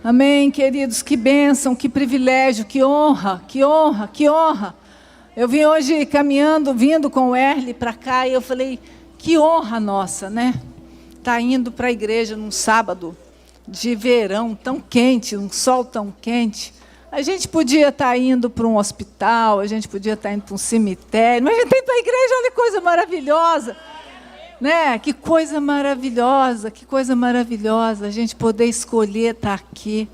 Amém, queridos, que bênção, que privilégio, que honra, que honra, que honra. Eu vim hoje caminhando, vindo com o Erle para cá e eu falei, que honra nossa, né? Tá indo para a igreja num sábado de verão tão quente, um sol tão quente. A gente podia estar indo para um hospital, a gente podia estar indo para um cemitério, mas a gente tem para a igreja, olha que coisa maravilhosa. Né? Que coisa maravilhosa, que coisa maravilhosa, a gente poder escolher estar aqui.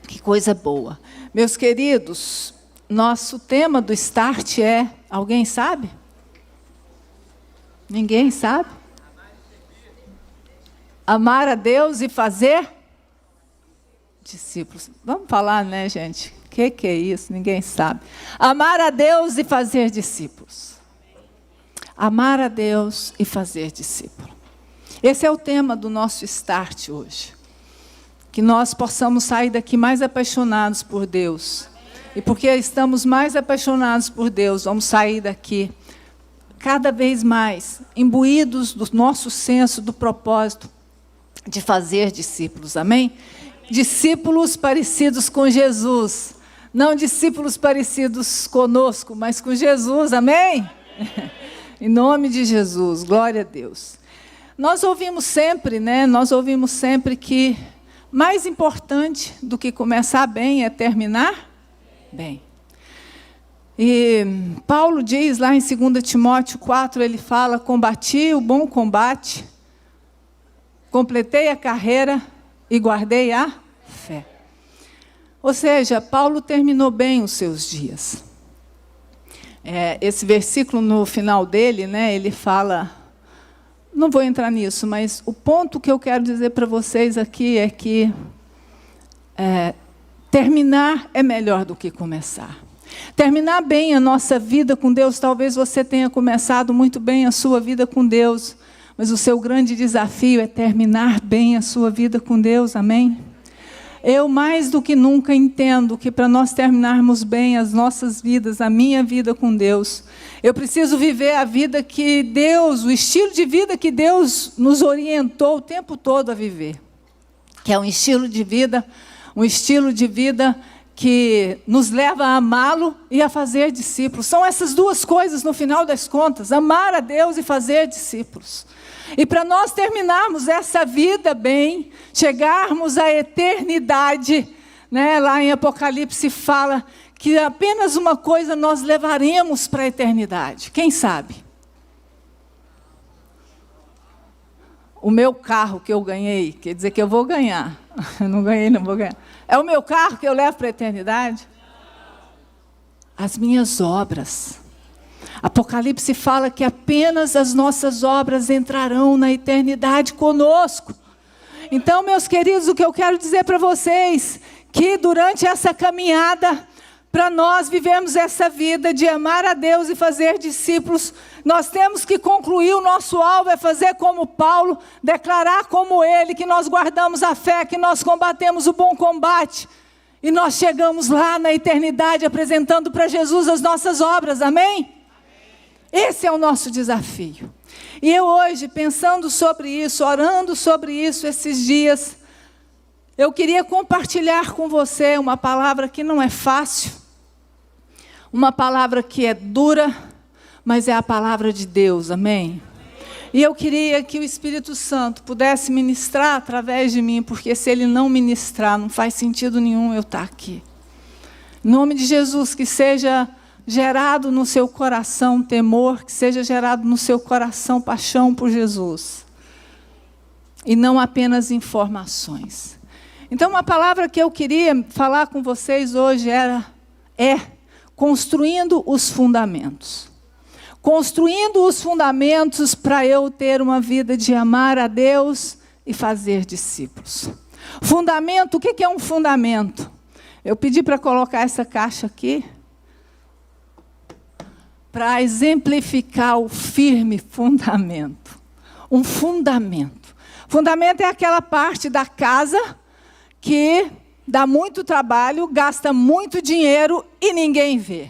Que coisa boa. Meus queridos, nosso tema do Start é, alguém sabe? Ninguém sabe? Amar a Deus e fazer discípulos. Vamos falar, né, gente? O que é isso? Ninguém sabe. Amar a Deus e fazer discípulos. Amar a Deus e fazer discípulo. Esse é o tema do nosso Start hoje. Que nós possamos sair daqui mais apaixonados por Deus. E porque estamos mais apaixonados por Deus, vamos sair daqui cada vez mais imbuídos do nosso senso, do propósito de fazer discípulos. Amém? Discípulos parecidos com Jesus. Não discípulos parecidos conosco, mas com Jesus. Amém? Em nome de Jesus, glória a Deus. Nós ouvimos sempre, né? Nós ouvimos sempre que mais importante do que começar bem é terminar bem. E Paulo diz lá em 2 Timóteo 4, ele fala, combati o bom combate, completei a carreira e guardei a fé. Ou seja, Paulo terminou bem os seus dias. Esse versículo no final dele, né, ele fala, não vou entrar nisso, mas o ponto que eu quero dizer para vocês aqui é que terminar é melhor do que começar. Terminar bem a nossa vida com Deus, talvez você tenha começado muito bem a sua vida com Deus, mas o seu grande desafio é terminar bem a sua vida com Deus, amém? Eu mais do que nunca entendo que para nós terminarmos bem as nossas vidas, a minha vida com Deus, eu preciso viver a vida que Deus, o estilo de vida que Deus nos orientou o tempo todo a viver. Que é um estilo de vida que nos leva a amá-lo e a fazer discípulos. São essas duas coisas no final das contas, amar a Deus e fazer discípulos. E para nós terminarmos essa vida bem, chegarmos à eternidade, né? Lá em Apocalipse fala que apenas uma coisa nós levaremos para a eternidade. Quem sabe? O meu carro que eu ganhei, quer dizer que eu vou ganhar. Eu não ganhei, não vou ganhar. É o meu carro que eu levo para a eternidade? As minhas obras. Apocalipse fala que apenas as nossas obras entrarão na eternidade conosco. Então, meus queridos, o que eu quero dizer para vocês, que durante essa caminhada, para nós vivermos essa vida de amar a Deus e fazer discípulos, nós temos que concluir o nosso alvo, é fazer como Paulo, declarar como ele, que nós guardamos a fé, que nós combatemos o bom combate, e nós chegamos lá na eternidade apresentando para Jesus as nossas obras, amém? Esse é o nosso desafio. E eu hoje, pensando sobre isso, orando sobre isso esses dias, eu queria compartilhar com você uma palavra que não é fácil, uma palavra que é dura, mas é a palavra de Deus, amém? E eu queria que o Espírito Santo pudesse ministrar através de mim, porque se Ele não ministrar, não faz sentido nenhum eu estar aqui. Em nome de Jesus, que seja gerado no seu coração temor, que seja gerado no seu coração paixão por Jesus. E não apenas informações. Então, uma palavra que eu queria falar com vocês hoje é construindo os fundamentos. Construindo os fundamentos para eu ter uma vida de amar a Deus e fazer discípulos. Fundamento, o que é um fundamento? Eu pedi para colocar essa caixa aqui, para exemplificar o firme fundamento. Um fundamento. Fundamento é aquela parte da casa que dá muito trabalho, gasta muito dinheiro e ninguém vê.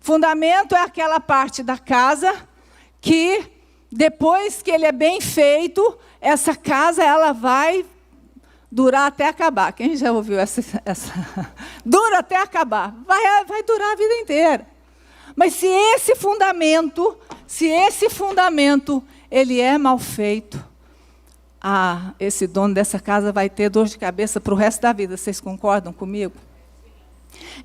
Fundamento é aquela parte da casa que, depois que ele é bem feito, essa casa ela vai durar até acabar. Quem já ouviu essa? Dura até acabar. Vai durar a vida inteira. Mas se esse fundamento, ele é mal feito, esse dono dessa casa vai ter dor de cabeça para o resto da vida. Vocês concordam comigo?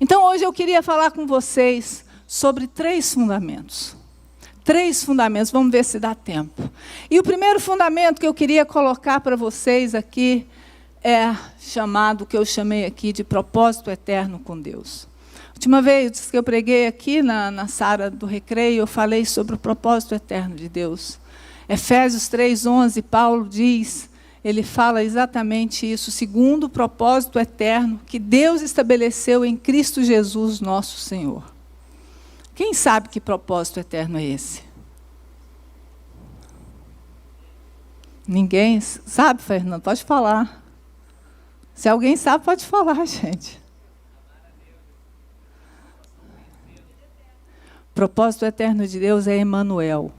Então, hoje eu queria falar com vocês sobre 3 fundamentos. 3 fundamentos, vamos ver se dá tempo. E o primeiro fundamento que eu queria colocar para vocês aqui é chamado, que eu chamei aqui de propósito eterno com Deus. Última vez que eu preguei aqui na sala do recreio, eu falei sobre o propósito eterno de Deus. Efésios 3:11, Paulo diz, ele fala exatamente isso, segundo o propósito eterno que Deus estabeleceu em Cristo Jesus, nosso Senhor. Quem sabe que propósito eterno é esse? Ninguém sabe, Fernando? Pode falar. Se alguém sabe, pode falar, gente. O propósito eterno de Deus é Emanuel.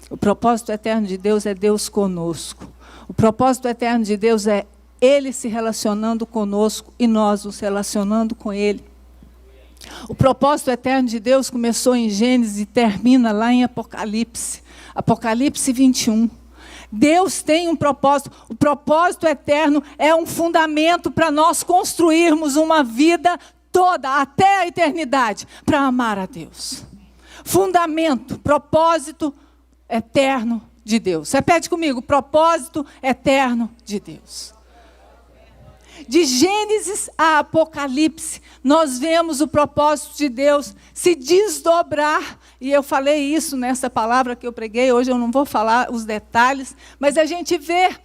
O propósito eterno de Deus é Deus conosco. O propósito eterno de Deus é Ele se relacionando conosco e nós nos relacionando com Ele. O propósito eterno de Deus começou em Gênesis e termina lá em Apocalipse. Apocalipse 21. Deus tem um propósito. O propósito eterno é um fundamento para nós construirmos uma vida toda, até a eternidade, para amar a Deus. Fundamento, propósito eterno de Deus. Repete comigo, propósito eterno de Deus. De Gênesis a Apocalipse, nós vemos o propósito de Deus se desdobrar, e eu falei isso nessa palavra que eu preguei, hoje eu não vou falar os detalhes, mas a gente vê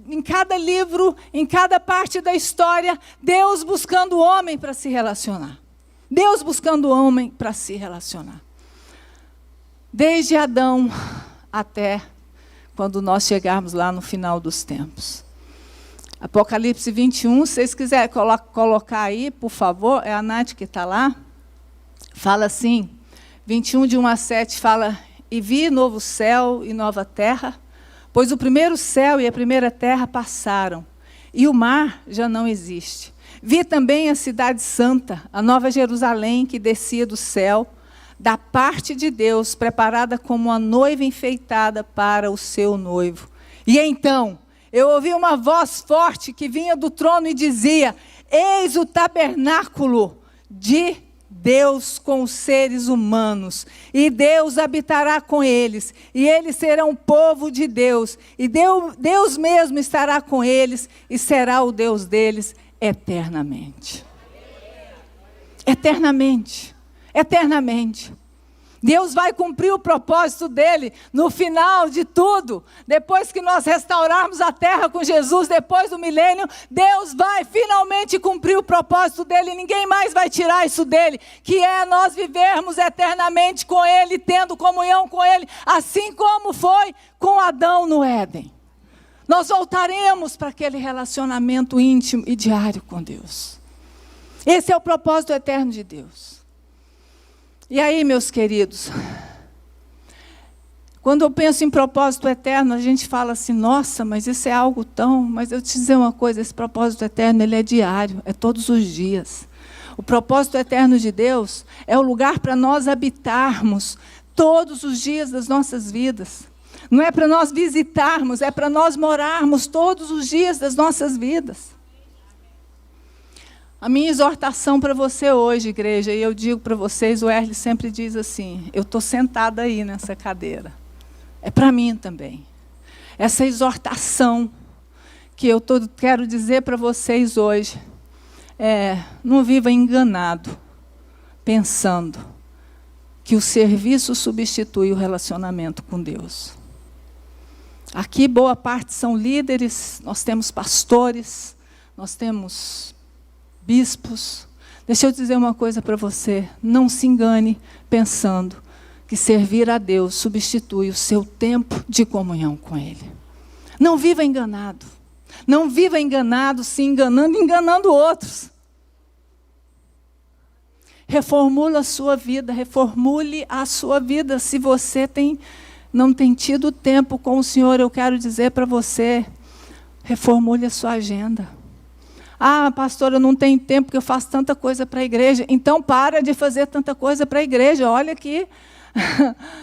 em cada livro, em cada parte da história, Deus buscando o homem para se relacionar. Deus buscando o homem para se relacionar. Desde Adão até quando nós chegarmos lá no final dos tempos. Apocalipse 21, se vocês quiserem colocar aí, por favor, é a Nath que está lá. Fala assim, 21, de 1 a 7, fala, e vi novo céu e nova terra, pois o primeiro céu e a primeira terra passaram, e o mar já não existe. Vi também a cidade santa, a nova Jerusalém, que descia do céu, da parte de Deus, preparada como uma noiva enfeitada para o seu noivo. E então eu ouvi uma voz forte que vinha do trono e dizia, eis o tabernáculo de Deus com os seres humanos, e Deus habitará com eles, e eles serão o povo de Deus, e Deus mesmo estará com eles, e será o Deus deles eternamente. Eternamente. Eternamente. Deus vai cumprir o propósito dele no final de tudo. Depois que nós restaurarmos a terra com Jesus, depois do milênio, Deus vai finalmente cumprir o propósito dele. Ninguém mais vai tirar isso dele, que é nós vivermos eternamente com ele, tendo comunhão com ele, assim como foi com Adão no Éden. Nós voltaremos para aquele relacionamento íntimo e diário com Deus. Esse é o propósito eterno de Deus. E aí, meus queridos, quando eu penso em propósito eterno, a gente fala assim, nossa, mas isso é algo tão... Mas eu te dizer uma coisa, esse propósito eterno, ele é diário, é todos os dias. O propósito eterno de Deus é o lugar para nós habitarmos todos os dias das nossas vidas. Não é para nós visitarmos, é para nós morarmos todos os dias das nossas vidas. A minha exortação para você hoje, igreja, e eu digo para vocês, o Erle sempre diz assim, eu estou sentada aí nessa cadeira. É para mim também. Essa exortação que eu quero dizer para vocês hoje, não viva enganado, pensando que o serviço substitui o relacionamento com Deus. Aqui boa parte são líderes, nós temos pastores, nós temos bispos. Deixa eu dizer uma coisa para você, não se engane pensando que servir a Deus substitui o seu tempo de comunhão com Ele. Não viva enganado. Não viva enganado, se enganando, enganando outros. Reformule a sua vida, reformule a sua vida. Se você não tem tido tempo com o Senhor, eu quero dizer para você, Reformule a sua agenda. Ah, pastora, eu não tenho tempo porque eu faço tanta coisa para a igreja. Então, para de fazer tanta coisa para a igreja. Olha que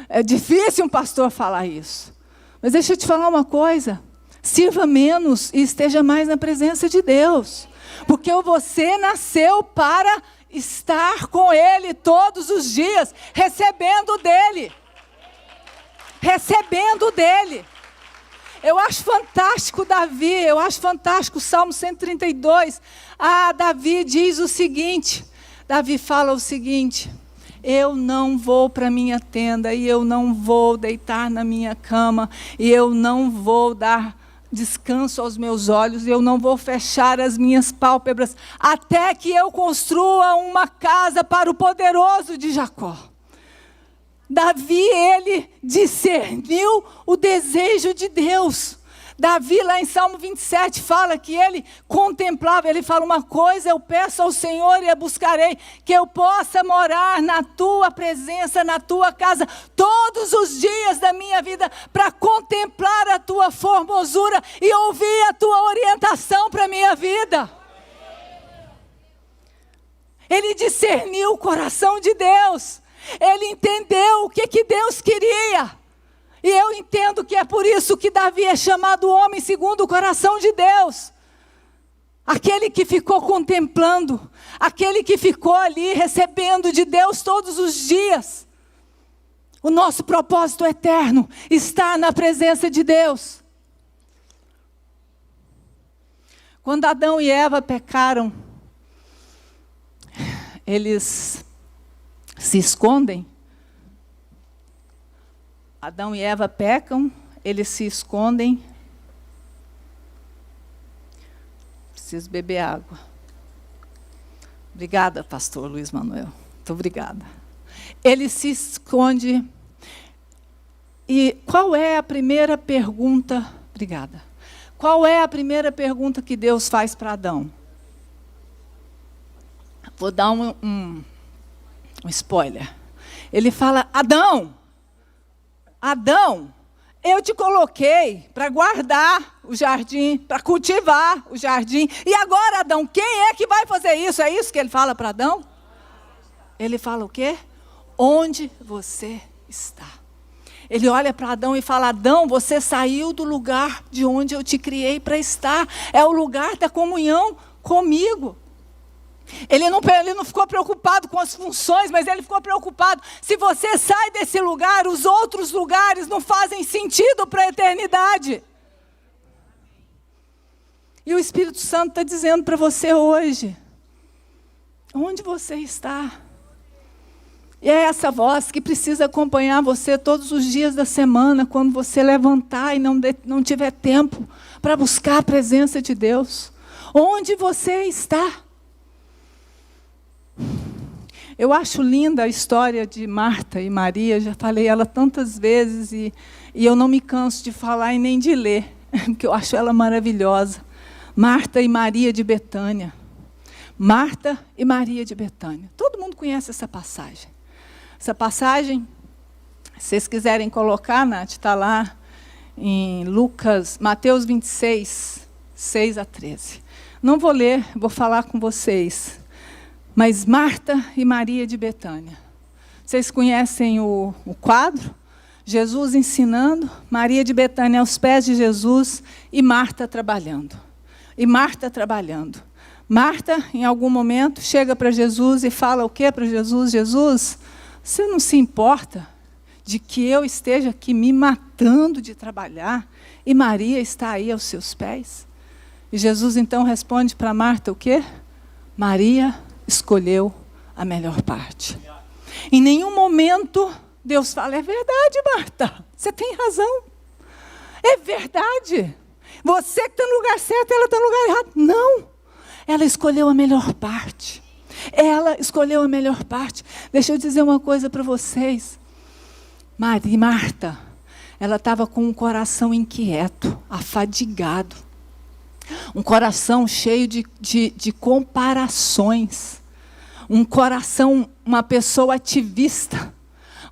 é difícil um pastor falar isso. Mas deixa eu te falar uma coisa. Sirva menos e esteja mais na presença de Deus. Porque você nasceu para estar com Ele todos os dias, recebendo dEle. Recebendo dEle. Eu acho fantástico Davi, eu acho fantástico o Salmo 132. Davi diz o seguinte, Davi fala o seguinte: eu não vou para a minha tenda, e eu não vou deitar na minha cama, e eu não vou dar descanso aos meus olhos, e eu não vou fechar as minhas pálpebras, até que eu construa uma casa para o poderoso de Jacó. Davi, ele discerniu o desejo de Deus. Davi, lá em Salmo 27, fala que ele contemplava, ele fala: uma coisa eu peço ao Senhor e a buscarei, que eu possa morar na tua presença, na tua casa, todos os dias da minha vida, para contemplar a tua formosura e ouvir a tua orientação para a minha vida. Ele discerniu o coração de Deus. Ele entendeu o que Deus queria. E eu entendo que é por isso que Davi é chamado homem segundo o coração de Deus. Aquele que ficou contemplando, aquele que ficou ali recebendo de Deus todos os dias. O nosso propósito eterno está na presença de Deus. Quando Adão e Eva pecaram, eles se escondem. Adão e Eva pecam, eles se escondem. Preciso beber água. Obrigada, pastor Luiz Manuel. Muito obrigada. Ele se esconde. E qual é a primeira pergunta? Obrigada. Qual é a primeira pergunta que Deus faz para Adão? Vou dar um spoiler. Ele fala: Adão, eu te coloquei para guardar o jardim, para cultivar o jardim. E agora, Adão, quem é que vai fazer isso? É isso que ele fala para Adão? Ele fala o quê? Onde você está? Ele olha para Adão e fala: Adão, você saiu do lugar de onde eu te criei para estar. É o lugar da comunhão comigo. Ele não ficou preocupado com as funções, mas ele ficou preocupado. Se você sai desse lugar, os outros lugares não fazem sentido para a eternidade. E o Espírito Santo está dizendo para você hoje: onde você está? E é essa voz que precisa acompanhar você todos os dias da semana, quando você levantar e não tiver tempo para buscar a presença de Deus. Onde você está? Eu acho linda a história de Marta e Maria, já falei ela tantas vezes e eu não me canso de falar e nem de ler, porque eu acho ela maravilhosa. Marta e Maria de Betânia. Marta e Maria de Betânia. Todo mundo conhece essa passagem. Essa passagem, se vocês quiserem colocar, Nath, está lá em Mateus 26, 6 a 13. Não vou ler, vou falar com vocês. Mas Marta e Maria de Betânia. Vocês conhecem o quadro? Jesus ensinando, Maria de Betânia aos pés de Jesus e Marta trabalhando. Marta, em algum momento, chega para Jesus e fala o quê para Jesus? Jesus, você não se importa de que eu esteja aqui me matando de trabalhar e Maria está aí aos seus pés? E Jesus então responde para Marta o quê? Maria escolheu a melhor parte. Em nenhum momento Deus fala: é verdade, Marta, você tem razão. É verdade. Você que está no lugar certo, ela está no lugar errado. Não. Ela escolheu a melhor parte. Deixa eu dizer uma coisa para vocês. Marta, ela estava com um coração inquieto, afadigado. Um coração cheio de comparações. Um coração, uma pessoa ativista.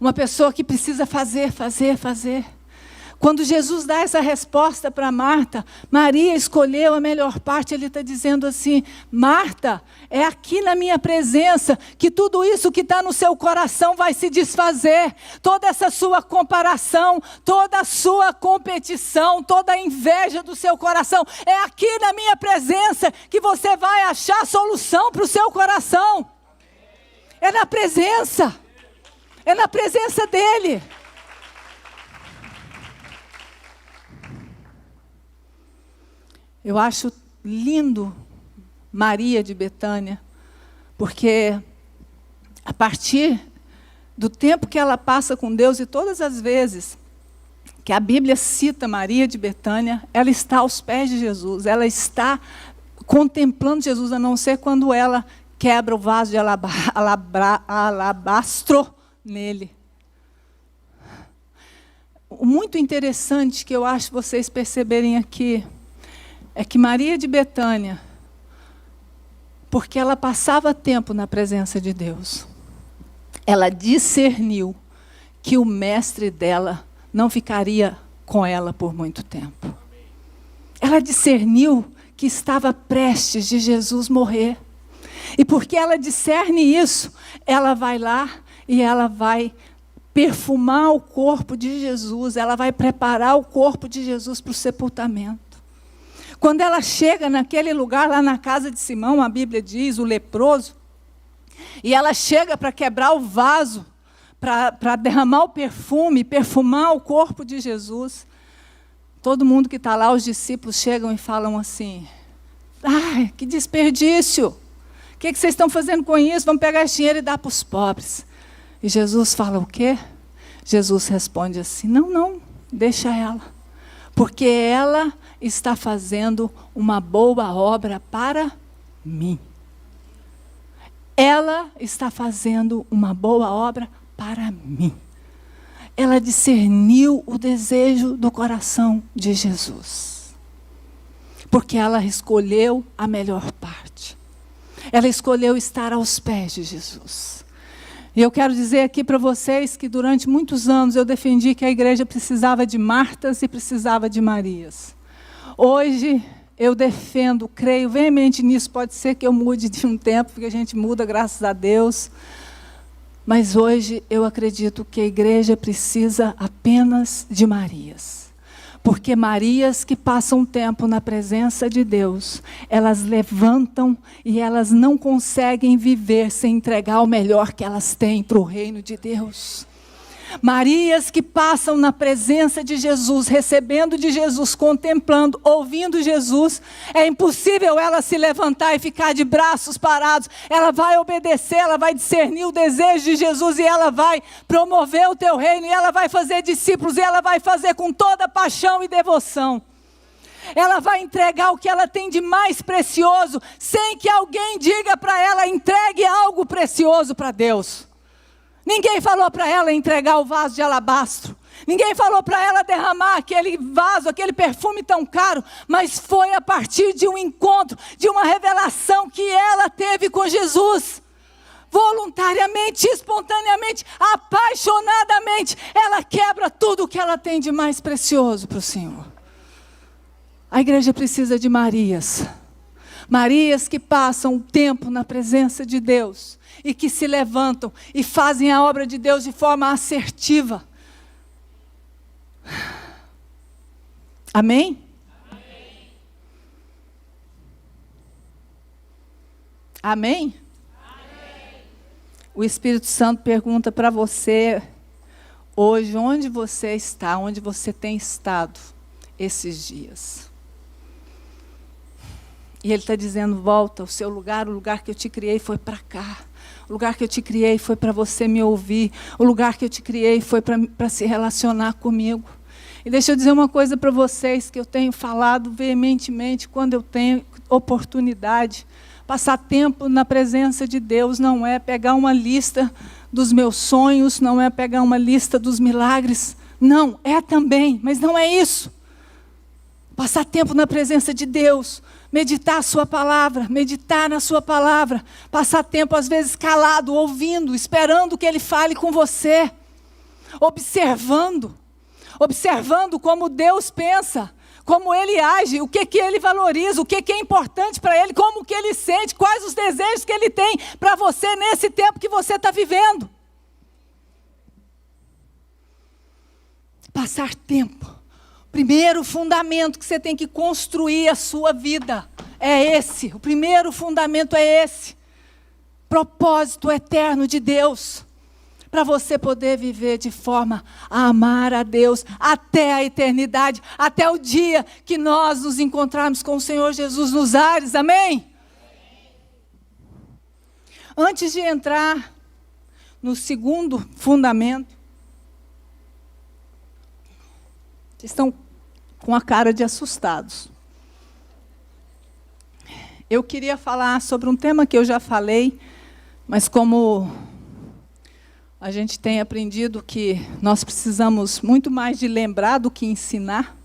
Uma pessoa que precisa fazer. Quando Jesus dá essa resposta para Marta, Maria escolheu a melhor parte, ele está dizendo assim: Marta, é aqui na minha presença que tudo isso que está no seu coração vai se desfazer. Toda essa sua comparação, toda a sua competição, toda a inveja do seu coração, é aqui na minha presença que você vai achar solução para o seu coração. É na presença dele. Eu acho lindo Maria de Betânia, porque a partir do tempo que ela passa com Deus, e todas as vezes que a Bíblia cita Maria de Betânia, ela está aos pés de Jesus, ela está contemplando Jesus, a não ser quando ela quebra o vaso de alabastro nele. O muito interessante que eu acho vocês perceberem aqui, é que Maria de Betânia, porque ela passava tempo na presença de Deus, ela discerniu que o mestre dela não ficaria com ela por muito tempo. Ela discerniu que estava prestes de Jesus morrer. E porque ela discerne isso, ela vai lá e ela vai perfumar o corpo de Jesus, ela vai preparar o corpo de Jesus para o sepultamento. Quando ela chega naquele lugar, lá na casa de Simão, a Bíblia diz, o leproso, e ela chega para quebrar o vaso, para derramar o perfume, perfumar o corpo de Jesus. Todo mundo que está lá, os discípulos chegam e falam assim: ai, que desperdício! O que vocês estão fazendo com isso? Vamos pegar esse dinheiro e dar para os pobres. E Jesus fala o quê? Jesus responde assim: não, deixa ela. Porque ela está fazendo uma boa obra para mim. Ela está fazendo uma boa obra para mim. Ela discerniu o desejo do coração de Jesus. Porque ela escolheu a melhor parte. Ela escolheu estar aos pés de Jesus. E eu quero dizer aqui para vocês que durante muitos anos eu defendi que a igreja precisava de Martas e precisava de Marias. Hoje eu defendo, creio veemente nisso, pode ser que eu mude de um tempo, porque a gente muda, graças a Deus. Mas hoje eu acredito que a igreja precisa apenas de Marias. Porque Marias que passam tempo na presença de Deus, elas levantam e elas não conseguem viver sem entregar o melhor que elas têm para o reino de Deus. Marias que passam na presença de Jesus, recebendo de Jesus, contemplando, ouvindo Jesus, é impossível ela se levantar e ficar de braços parados. Ela vai obedecer, ela vai discernir o desejo de Jesus e ela vai promover o teu reino e ela vai fazer discípulos e ela vai fazer com toda paixão e devoção. Ela vai entregar o que ela tem de mais precioso, sem que alguém diga para ela: entregue algo precioso para Deus. Ninguém falou para ela entregar o vaso de alabastro. Ninguém falou para ela derramar aquele vaso, aquele perfume tão caro. Mas foi a partir de um encontro, de uma revelação que ela teve com Jesus. Voluntariamente, espontaneamente, apaixonadamente, ela quebra tudo o que ela tem de mais precioso para o Senhor. A igreja precisa de Marias. Marias que passam o tempo na presença de Deus. E que se levantam e fazem a obra de Deus de forma assertiva. Amém? Amém? Amém? O Espírito Santo pergunta para você hoje, onde você está, onde você tem estado esses dias. E Ele está dizendo: volta ao seu lugar, o lugar que eu te criei foi para cá. O lugar que eu te criei foi para você me ouvir. O lugar que eu te criei foi para se relacionar comigo. E deixa eu dizer uma coisa para vocês que eu tenho falado veementemente quando eu tenho oportunidade. Passar tempo na presença de Deus não é pegar uma lista dos meus sonhos, não é pegar uma lista dos milagres. Não, é também, mas não é isso. Passar tempo na presença de Deus, meditar a sua palavra, meditar na sua palavra, passar tempo às vezes calado, ouvindo, esperando que Ele fale com você, observando observando como Deus pensa, como Ele age, o que Ele valoriza, o que é importante para Ele, como que Ele sente, quais os desejos que Ele tem para você nesse tempo que você está vivendo. Passar tempo. Primeiro fundamento que você tem que construir a sua vida é esse. O primeiro fundamento é esse. Propósito eterno de Deus. Para você poder viver de forma a amar a Deus até a eternidade, até o dia que nós nos encontrarmos com o Senhor Jesus nos ares, amém? Antes de entrar no segundo fundamento, vocês estão com a cara de assustados. Eu queria falar sobre um tema que eu já falei, mas como a gente tem aprendido que nós precisamos muito mais de lembrar do que ensinar,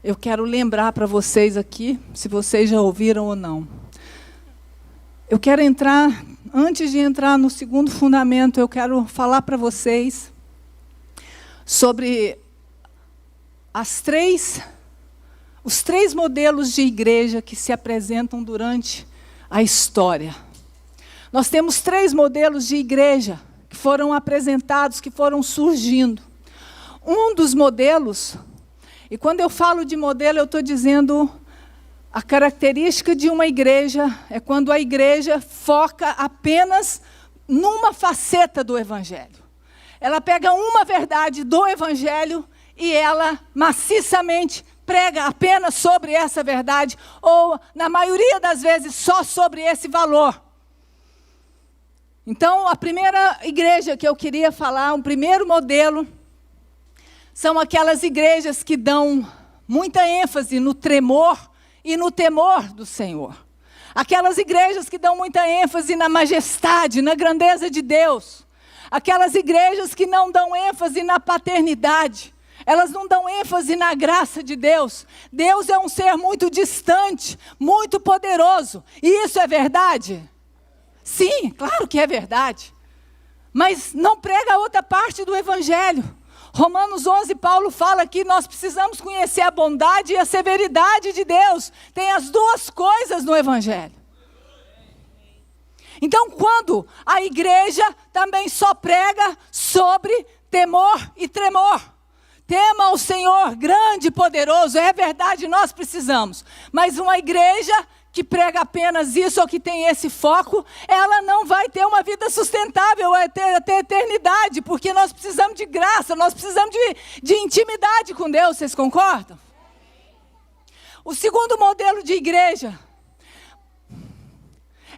eu quero lembrar para vocês aqui, se vocês já ouviram ou não. Eu quero entrar, antes de entrar no segundo fundamento, eu quero falar para vocês sobre os três modelos de igreja que se apresentam durante a história. Nós temos 3 modelos de igreja que foram apresentados, que foram surgindo. Um dos modelos, e quando eu falo de modelo, eu estou dizendo a característica de uma igreja é quando a igreja foca apenas numa faceta do Evangelho. Ela pega uma verdade do Evangelho e ela maciçamente prega apenas sobre essa verdade, ou, na maioria das vezes, só sobre esse valor. Então, a primeira igreja que eu queria falar, um primeiro modelo, são aquelas igrejas que dão muita ênfase no tremor e no temor do Senhor. Aquelas igrejas que dão muita ênfase na majestade, na grandeza de Deus. Aquelas igrejas que não dão ênfase na paternidade. Elas não dão ênfase na graça de Deus. Deus é um ser muito distante, muito poderoso. E isso é verdade? Sim, claro que é verdade. Mas não prega a outra parte do Evangelho. Romanos 11, Paulo fala que nós precisamos conhecer a bondade e a severidade de Deus. Tem as duas coisas no Evangelho. Então, quando a igreja também só prega sobre temor e tremor. Tema ao Senhor, grande e poderoso, é verdade, nós precisamos. Mas uma igreja que prega apenas isso, ou que tem esse foco, ela não vai ter uma vida sustentável até a eternidade, porque nós precisamos de graça, nós precisamos de intimidade com Deus, vocês concordam? O segundo modelo de igreja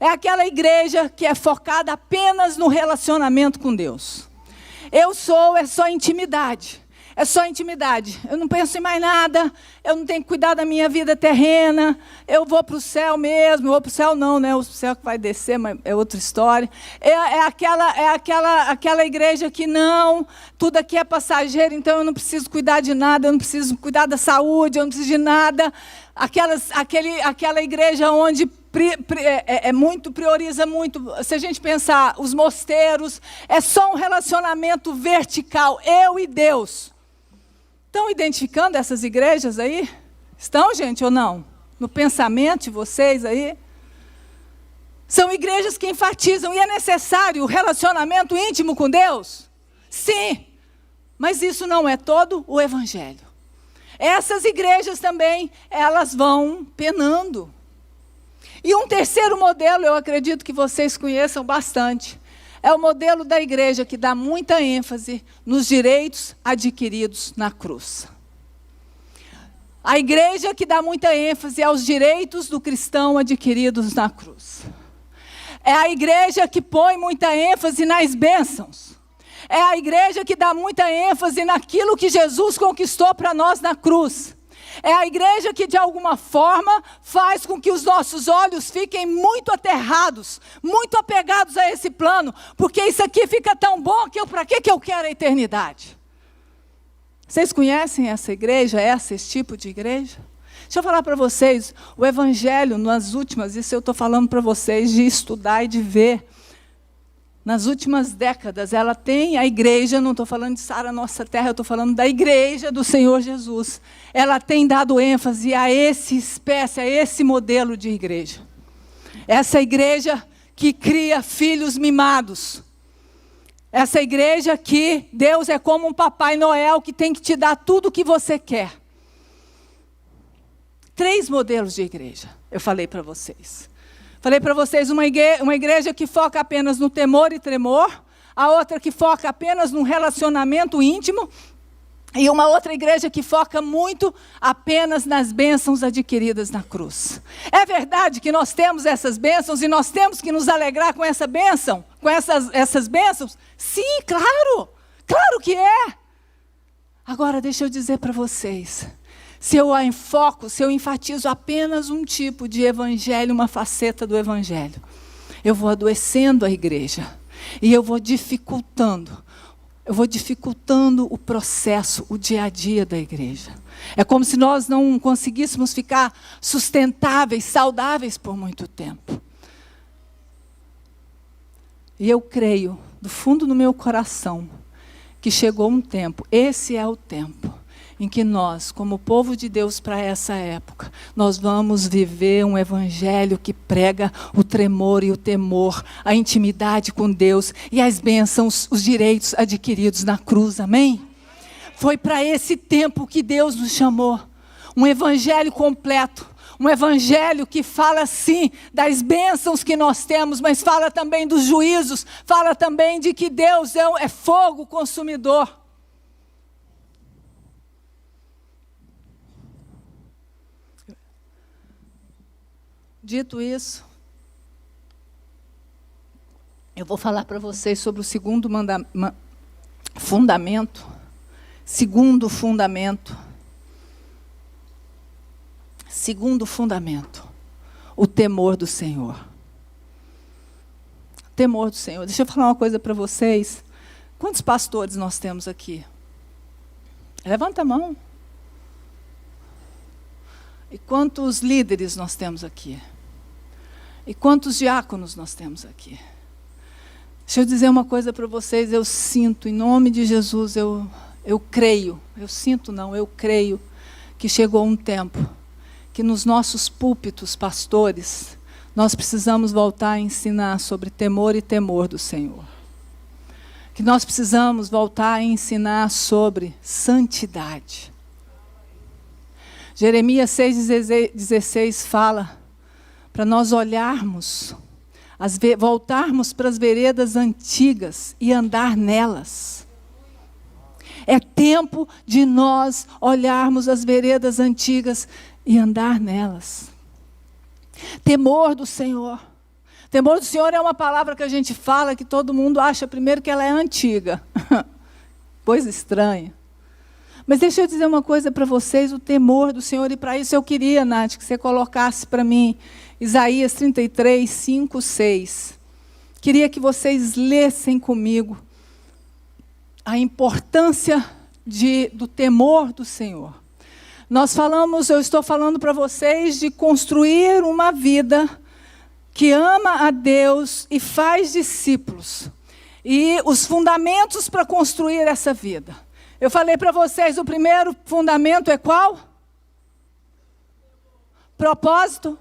é aquela igreja que é focada apenas no relacionamento com Deus. É só intimidade. É só intimidade. Eu não penso em mais nada. Eu não tenho que cuidar da minha vida terrena. Eu vou para o céu mesmo. Eu vou para o céu não, né? O céu que vai descer, mas é outra história. É aquela igreja que não, tudo aqui é passageiro, então eu não preciso cuidar de nada, eu não preciso cuidar da saúde, eu não preciso de nada. Aquela igreja onde prioriza muito, se a gente pensar, os mosteiros, é só um relacionamento vertical, eu e Deus. Estão identificando essas igrejas aí? Estão, gente, ou não? No pensamento de vocês aí? São igrejas que enfatizam, e é necessário o relacionamento íntimo com Deus? Sim, mas isso não é todo o Evangelho. Essas igrejas também, elas vão penando. E um terceiro modelo, eu acredito que vocês conheçam bastante, é o modelo da igreja que dá muita ênfase nos direitos adquiridos na cruz. A igreja que dá muita ênfase aos direitos do cristão adquiridos na cruz. É a igreja que põe muita ênfase nas bênçãos. É a igreja que dá muita ênfase naquilo que Jesus conquistou para nós na cruz. É a igreja que, de alguma forma, faz com que os nossos olhos fiquem muito aterrados, muito apegados a esse plano, porque isso aqui fica tão bom que para que eu quero a eternidade? Vocês conhecem essa igreja, esse tipo de igreja? Deixa eu falar para vocês, o Evangelho, nas últimas, isso eu estou falando para vocês, de estudar e de ver. nas últimas décadas, ela tem a igreja, não estou falando de Sara Nossa Terra, eu estou falando da igreja do Senhor Jesus. Ela tem dado ênfase a esse modelo de igreja. Essa igreja que cria filhos mimados. Essa igreja que Deus é como um Papai Noel que tem que te dar tudo o que você quer. 3 modelos de igreja, eu falei para vocês. Falei para vocês uma igreja que foca apenas no temor e tremor, a outra que foca apenas no relacionamento íntimo, e uma outra igreja que foca muito apenas nas bênçãos adquiridas na cruz. É verdade que nós temos essas bênçãos e nós temos que nos alegrar com essa bênção, com essas bênçãos? Sim, claro, claro que é. Agora deixa eu dizer para vocês, se eu enfatizo apenas um tipo de evangelho, uma faceta do evangelho, eu vou adoecendo a igreja e eu vou dificultando o processo, o dia a dia da igreja. É como se nós não conseguíssemos ficar sustentáveis, saudáveis por muito tempo. E eu creio, do fundo do meu coração, que chegou um tempo, esse é o tempo, em que nós, como povo de Deus para essa época, nós vamos viver um evangelho que prega o tremor e o temor, a intimidade com Deus e as bênçãos, os direitos adquiridos na cruz, amém? Foi para esse tempo que Deus nos chamou, um evangelho completo, um evangelho que fala sim das bênçãos que nós temos, mas fala também dos juízos, fala também de que Deus é fogo consumidor. Dito isso, eu vou falar para vocês sobre o segundo fundamento. Segundo fundamento. Segundo fundamento. O temor do Senhor. O temor do Senhor. Deixa eu falar uma coisa para vocês. Quantos pastores nós temos aqui? Levanta a mão. E quantos líderes nós temos aqui? E quantos diáconos nós temos aqui? Deixa eu dizer uma coisa para vocês, eu sinto, em nome de Jesus, eu creio, eu creio que chegou um tempo que nos nossos púlpitos, pastores, nós precisamos voltar a ensinar sobre temor e temor do Senhor. Que nós precisamos voltar a ensinar sobre santidade. Jeremias 6,16 fala para nós olharmos, voltarmos para as veredas antigas e andar nelas. É tempo de nós olharmos as veredas antigas e andar nelas. Temor do Senhor. Temor do Senhor é uma palavra que a gente fala que todo mundo acha primeiro que ela é antiga. Coisa estranha. Mas deixa eu dizer uma coisa para vocês, o temor do Senhor, e para isso eu queria, Nath, que você colocasse para mim Isaías 33, 5, 6. Queria que vocês lessem comigo a importância do temor do Senhor. Eu estou falando para vocês de construir uma vida que ama a Deus e faz discípulos. E os fundamentos para construir essa vida. Eu falei para vocês, o primeiro fundamento é qual? Propósito.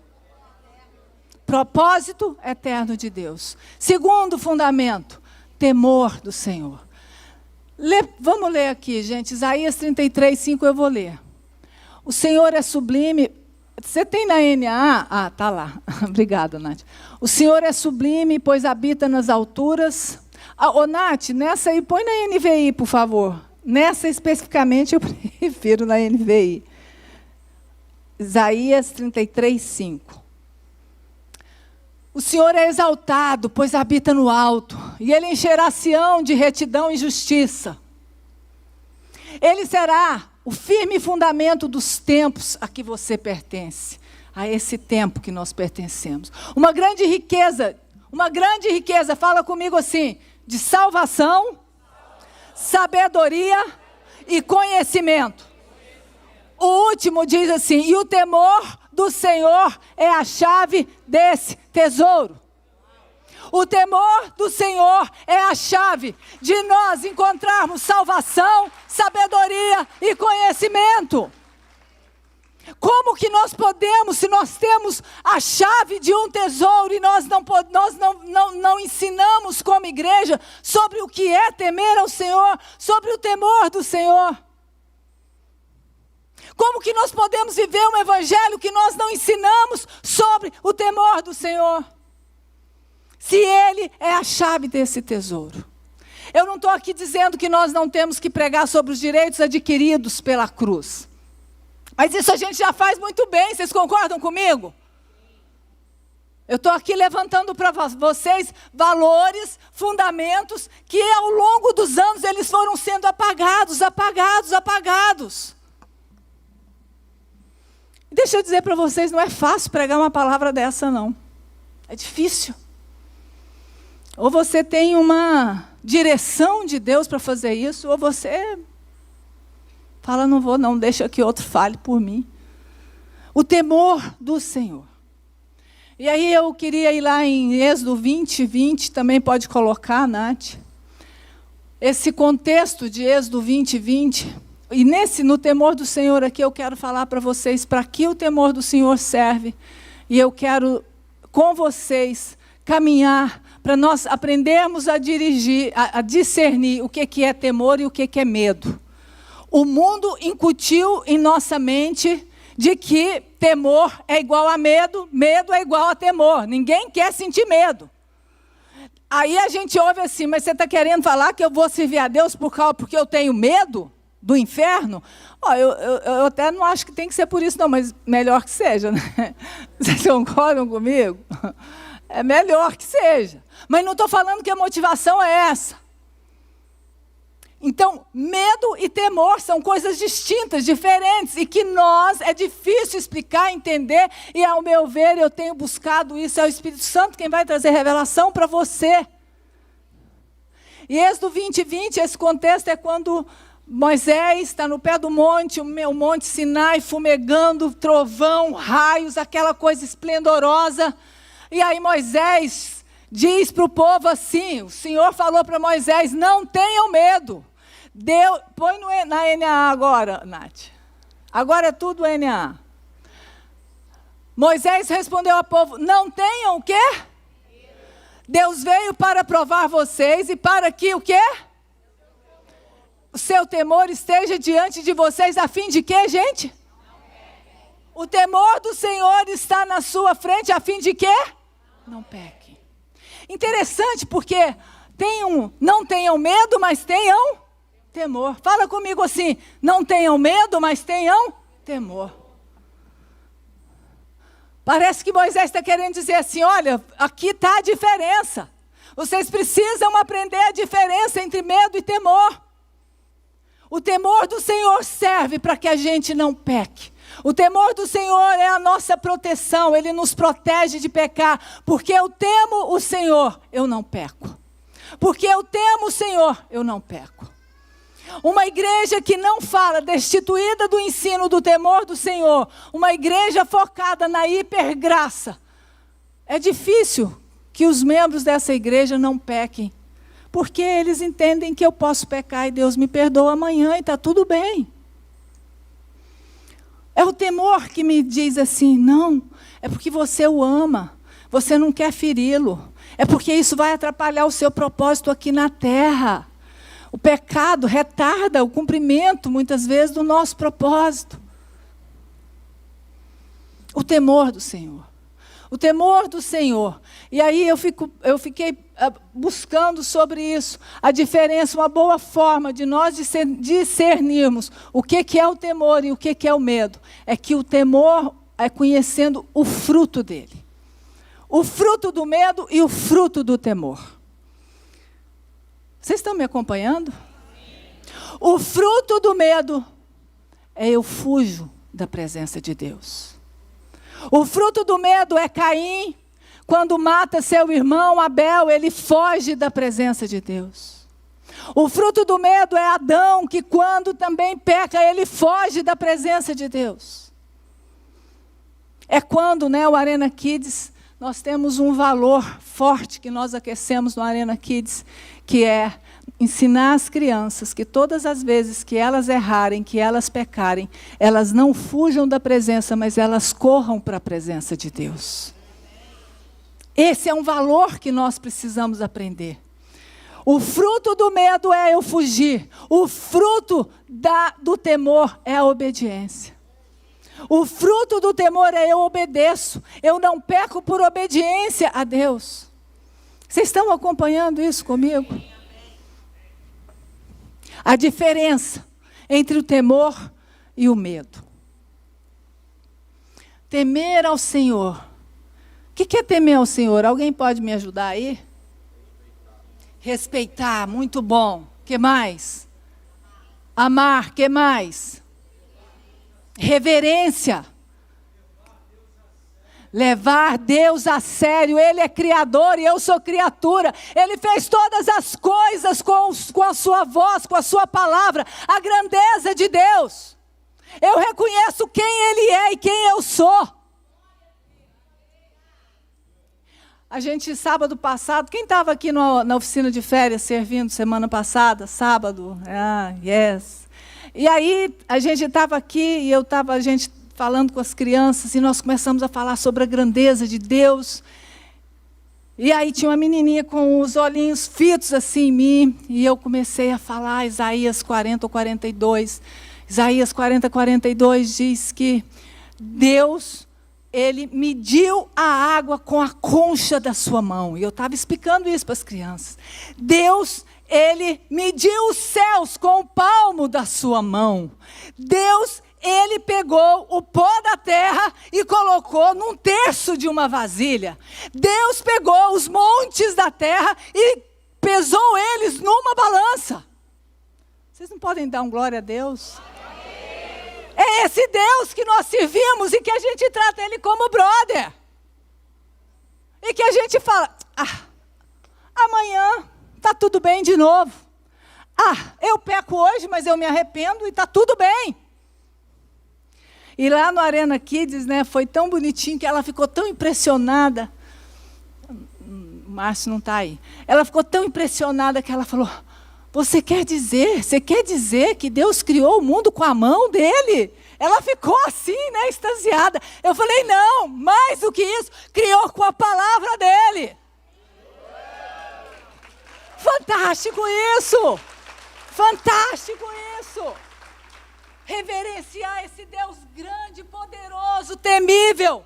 Propósito eterno de Deus. Segundo fundamento, temor do Senhor. Vamos ler aqui, gente. Isaías 33, 5 eu vou ler. O Senhor é sublime. Você tem na NA? Ah, está lá. Obrigada, Nath. O Senhor é sublime, pois habita nas alturas. Ô, Nath, nessa aí, põe na NVI, por favor. Nessa especificamente eu prefiro na NVI. Isaías 33, 5. O Senhor é exaltado, pois habita no alto, e Ele encherá Sião de retidão e justiça. Ele será o firme fundamento dos tempos a que você pertence, a esse tempo que nós pertencemos. Uma grande riqueza, fala comigo assim, de salvação, sabedoria e conhecimento. O último diz assim, e o temor do Senhor é a chave desse tesouro. O temor do Senhor é a chave de nós encontrarmos salvação, sabedoria e conhecimento. Como que nós podemos, se nós temos a chave de um tesouro e nós não ensinamos como igreja sobre o que é temer ao Senhor, sobre o temor do Senhor? Como que nós podemos viver um evangelho que nós não ensinamos sobre o temor do Senhor? Se Ele é a chave desse tesouro. Eu não estou aqui dizendo que nós não temos que pregar sobre os direitos adquiridos pela cruz. Mas isso a gente já faz muito bem, vocês concordam comigo? Eu estou aqui levantando para vocês valores, fundamentos, que ao longo dos anos eles foram sendo apagados. Deixa eu dizer para vocês, não é fácil pregar uma palavra dessa, não. É difícil. Ou você tem uma direção de Deus para fazer isso, ou você fala, não vou não, deixa que outro fale por mim. O temor do Senhor. E aí eu queria ir lá em Êxodo 20, também pode colocar, Nath. Esse contexto de Êxodo 20. E no temor do Senhor aqui eu quero falar para vocês para que o temor do Senhor serve. E eu quero com vocês caminhar para nós aprendermos a discernir o que é temor e o que é medo. O mundo incutiu em nossa mente de que temor é igual a medo, medo é igual a temor. Ninguém quer sentir medo. Aí a gente ouve assim, mas você está querendo falar que eu vou servir a Deus porque eu tenho medo do inferno? Eu até não acho que tem que ser por isso não, mas melhor que seja, né? Vocês concordam comigo? É melhor que seja. Mas não estou falando que a motivação é essa. Então, medo e temor são coisas distintas, diferentes, e que é difícil explicar, entender, e ao meu ver, eu tenho buscado isso, é o Espírito Santo quem vai trazer revelação para você. E Êxodo 20, esse contexto é quando Moisés está no pé do monte, o monte Sinai fumegando, trovão, raios, aquela coisa esplendorosa, e aí Moisés diz para o povo assim, o Senhor falou para Moisés, não tenham medo. Põe na NA agora, Nath. Agora é tudo NA. Moisés respondeu ao povo, não tenham o quê? Deus veio para provar vocês e para que o quê? O seu temor esteja diante de vocês a fim de quê, gente? O temor do Senhor está na sua frente a fim de quê? Não pequem. Interessante porque não tenham medo, mas tenham temor. Fala comigo assim, não tenham medo, mas tenham temor. Parece que Moisés está querendo dizer assim, olha, aqui está a diferença. Vocês precisam aprender a diferença entre medo e temor. O temor do Senhor serve para que a gente não peque. O temor do Senhor é a nossa proteção, Ele nos protege de pecar. Porque eu temo o Senhor, eu não peco. Porque eu temo o Senhor, eu não peco. Uma igreja que não fala, destituída do ensino do temor do Senhor, uma igreja focada na hipergraça. É difícil que os membros dessa igreja não pequem, porque eles entendem que eu posso pecar e Deus me perdoa amanhã e está tudo bem. É o temor que me diz assim, não, é porque você o ama, você não quer feri-lo, é porque isso vai atrapalhar o seu propósito aqui na terra. O pecado retarda o cumprimento, muitas vezes, do nosso propósito. O temor do Senhor. O temor do Senhor. E aí eu fiquei buscando sobre isso. A diferença, uma boa forma de nós discernirmos o que é o temor e o que é o medo. É que o temor é conhecendo o fruto dele. O fruto do medo e o fruto do temor. Vocês estão me acompanhando? O fruto do medo é eu fujo da presença de Deus. O fruto do medo é Caim, quando mata seu irmão Abel, ele foge da presença de Deus. O fruto do medo é Adão, que quando também peca, ele foge da presença de Deus. É quando, o Arena Kids, nós temos um valor forte que nós aquecemos no Arena Kids, que é ensinar as crianças que todas as vezes que elas errarem, que elas pecarem, elas não fujam da presença, mas elas corram para a presença de Deus. Esse é um valor que nós precisamos aprender. O fruto do medo é eu fugir. O fruto do temor é a obediência. O fruto do temor é eu obedeço. Eu não peco por obediência a Deus. Vocês estão acompanhando isso comigo? A diferença entre o temor e o medo. Temer ao Senhor. O que é temer ao Senhor? Alguém pode me ajudar aí? Respeitar, muito bom. O que mais? Amar, o que mais? Reverência. Levar Deus a sério. Ele é criador e eu sou criatura. Ele fez todas as coisas com a sua voz, com a sua palavra. A grandeza de Deus. Eu reconheço quem Ele é e quem eu sou. A gente, sábado passado, quem estava aqui na oficina de férias servindo semana passada, sábado? Yes. E aí, a gente estava aqui e a gente falando com as crianças e nós começamos a falar sobre a grandeza de Deus. E aí tinha uma menininha com os olhinhos fitos assim em mim e eu comecei a falar Isaías 40 ou 42. Isaías 40, 42 diz que Deus... Ele mediu a água com a concha da sua mão. E eu estava explicando isso para as crianças. Deus, Ele mediu os céus com o palmo da sua mão. Deus, Ele pegou o pó da terra e colocou num terço de uma vasilha. Deus pegou os montes da terra e pesou eles numa balança. Vocês não podem dar um glória a Deus? É esse Deus que nós servimos e que a gente trata Ele como brother. E que a gente fala, amanhã está tudo bem de novo. Eu peco hoje, mas eu me arrependo e está tudo bem. E lá no Arena Kids, né, foi tão bonitinho que ela ficou tão impressionada. O Márcio não está aí. Ela ficou tão impressionada que ela falou... Você quer dizer que Deus criou o mundo com a mão dele? Ela ficou assim, né, extasiada. Eu falei, não, mais do que isso, criou com a palavra dele. Fantástico isso! Fantástico isso! Reverenciar esse Deus grande, poderoso, temível.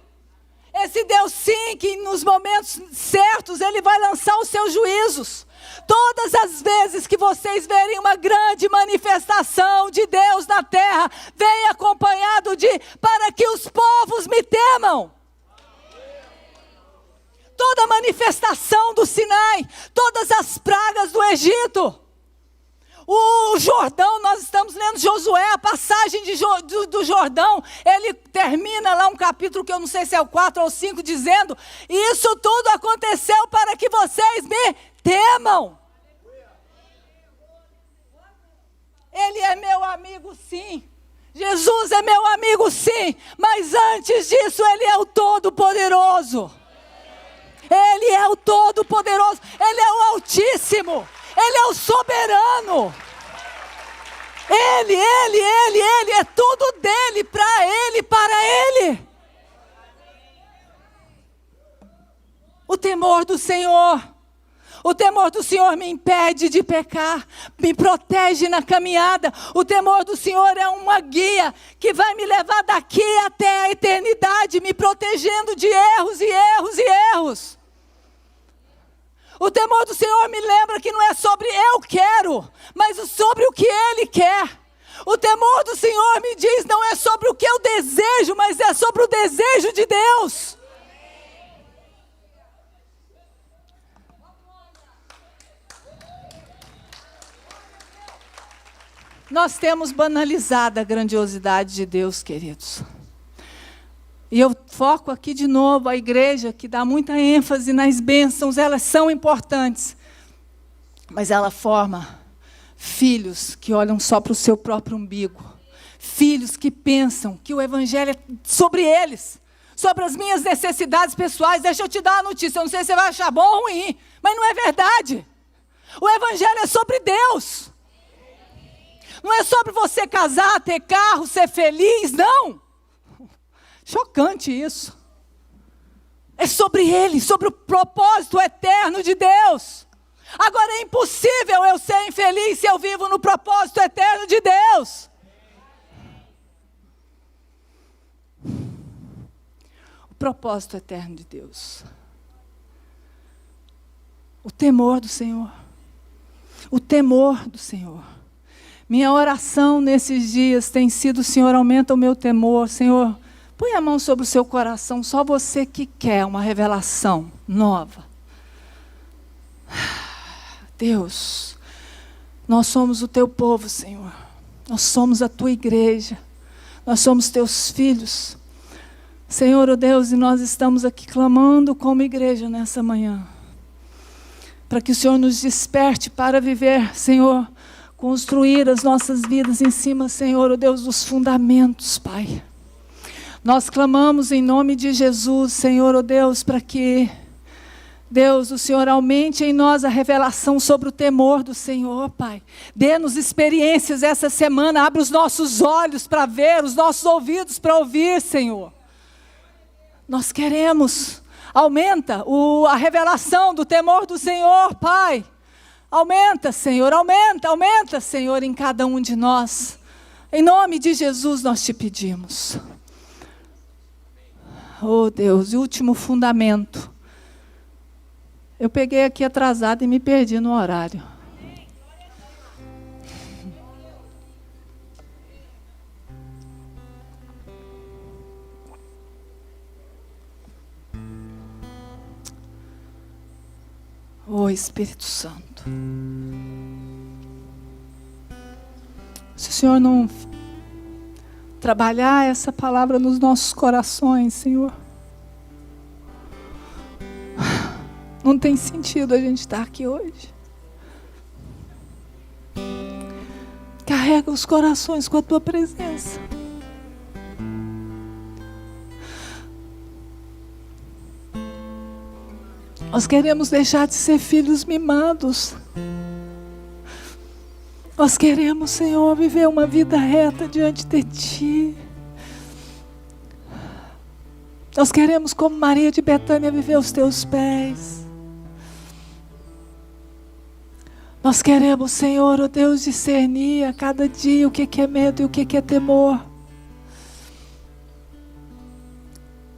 Esse Deus sim, que nos momentos certos Ele vai lançar os seus juízos. Todas as vezes que vocês verem uma grande manifestação de Deus na terra, vem acompanhado de, para que os povos me temam. Toda manifestação do Sinai, todas as pragas do Egito. O Jordão, nós estamos lendo Josué, a passagem do Jordão, ele termina lá um capítulo que eu não sei se é o 4 ou 5, dizendo, isso tudo aconteceu para que vocês me temam. Ele é meu amigo, sim. Jesus é meu amigo, sim. Mas antes disso, Ele é o Todo-Poderoso. Ele é o Todo-Poderoso. Ele é o Altíssimo. Ele é o Soberano. Ele, é tudo dele, para Ele. O temor do Senhor. O temor do Senhor me impede de pecar, me protege na caminhada. O temor do Senhor é uma guia que vai me levar daqui até a eternidade, me protegendo de erros e erros e erros. O temor do Senhor me lembra que não é sobre eu quero, mas sobre o que Ele quer. O temor do Senhor me diz, não é sobre o que eu desejo, mas é sobre o desejo de Deus. Nós temos banalizado a grandiosidade de Deus, queridos. E eu foco aqui de novo a igreja, que dá muita ênfase nas bênçãos, elas são importantes. Mas ela forma filhos que olham só para o seu próprio umbigo. Filhos que pensam que o evangelho é sobre eles. sobre as minhas necessidades pessoais. Deixa eu te dar uma notícia, eu não sei se você vai achar bom ou ruim, mas não é verdade. O evangelho é sobre Deus. Não é sobre você casar, ter carro, ser feliz, não. Chocante isso. É sobre Ele, sobre o propósito eterno de Deus. Agora é impossível eu ser infeliz se eu vivo no propósito eterno de Deus. O propósito eterno de Deus. O temor do Senhor. O temor do Senhor. Minha oração nesses dias tem sido: Senhor, aumenta o meu temor. Senhor, põe a mão sobre o seu coração, só você que quer uma revelação nova. Deus, nós somos o teu povo, Senhor. Nós somos a tua igreja. Nós somos teus filhos. Senhor, oh Deus, e nós estamos aqui clamando como igreja nessa manhã. Para que o Senhor nos desperte para viver, Senhor, construir as nossas vidas em cima, Senhor, oh Deus, dos fundamentos, Pai. Nós clamamos em nome de Jesus, Senhor, oh Deus, para que, Deus, o Senhor aumente em nós a revelação sobre o temor do Senhor, Pai. Dê-nos experiências essa semana, abre os nossos olhos para ver, os nossos ouvidos para ouvir, Senhor. Nós queremos, aumenta a revelação do temor do Senhor, Pai. Aumenta, Senhor, aumenta, Senhor, em cada um de nós. Em nome de Jesus nós te pedimos. Oh Deus, e último fundamento. Eu peguei aqui atrasado e me perdi no horário. Oh Espírito Santo. Se o Senhor não trabalhar essa palavra nos nossos corações, Senhor, não tem sentido a gente estar aqui hoje. Carrega os corações com a tua presença. Nós queremos deixar de ser filhos mimados. Nós queremos, Senhor, viver uma vida reta diante de Ti. Nós queremos, como Maria de Betânia, viver aos Teus pés. Nós queremos, Senhor, oh Deus, discernir a cada dia o que é medo e o que é temor.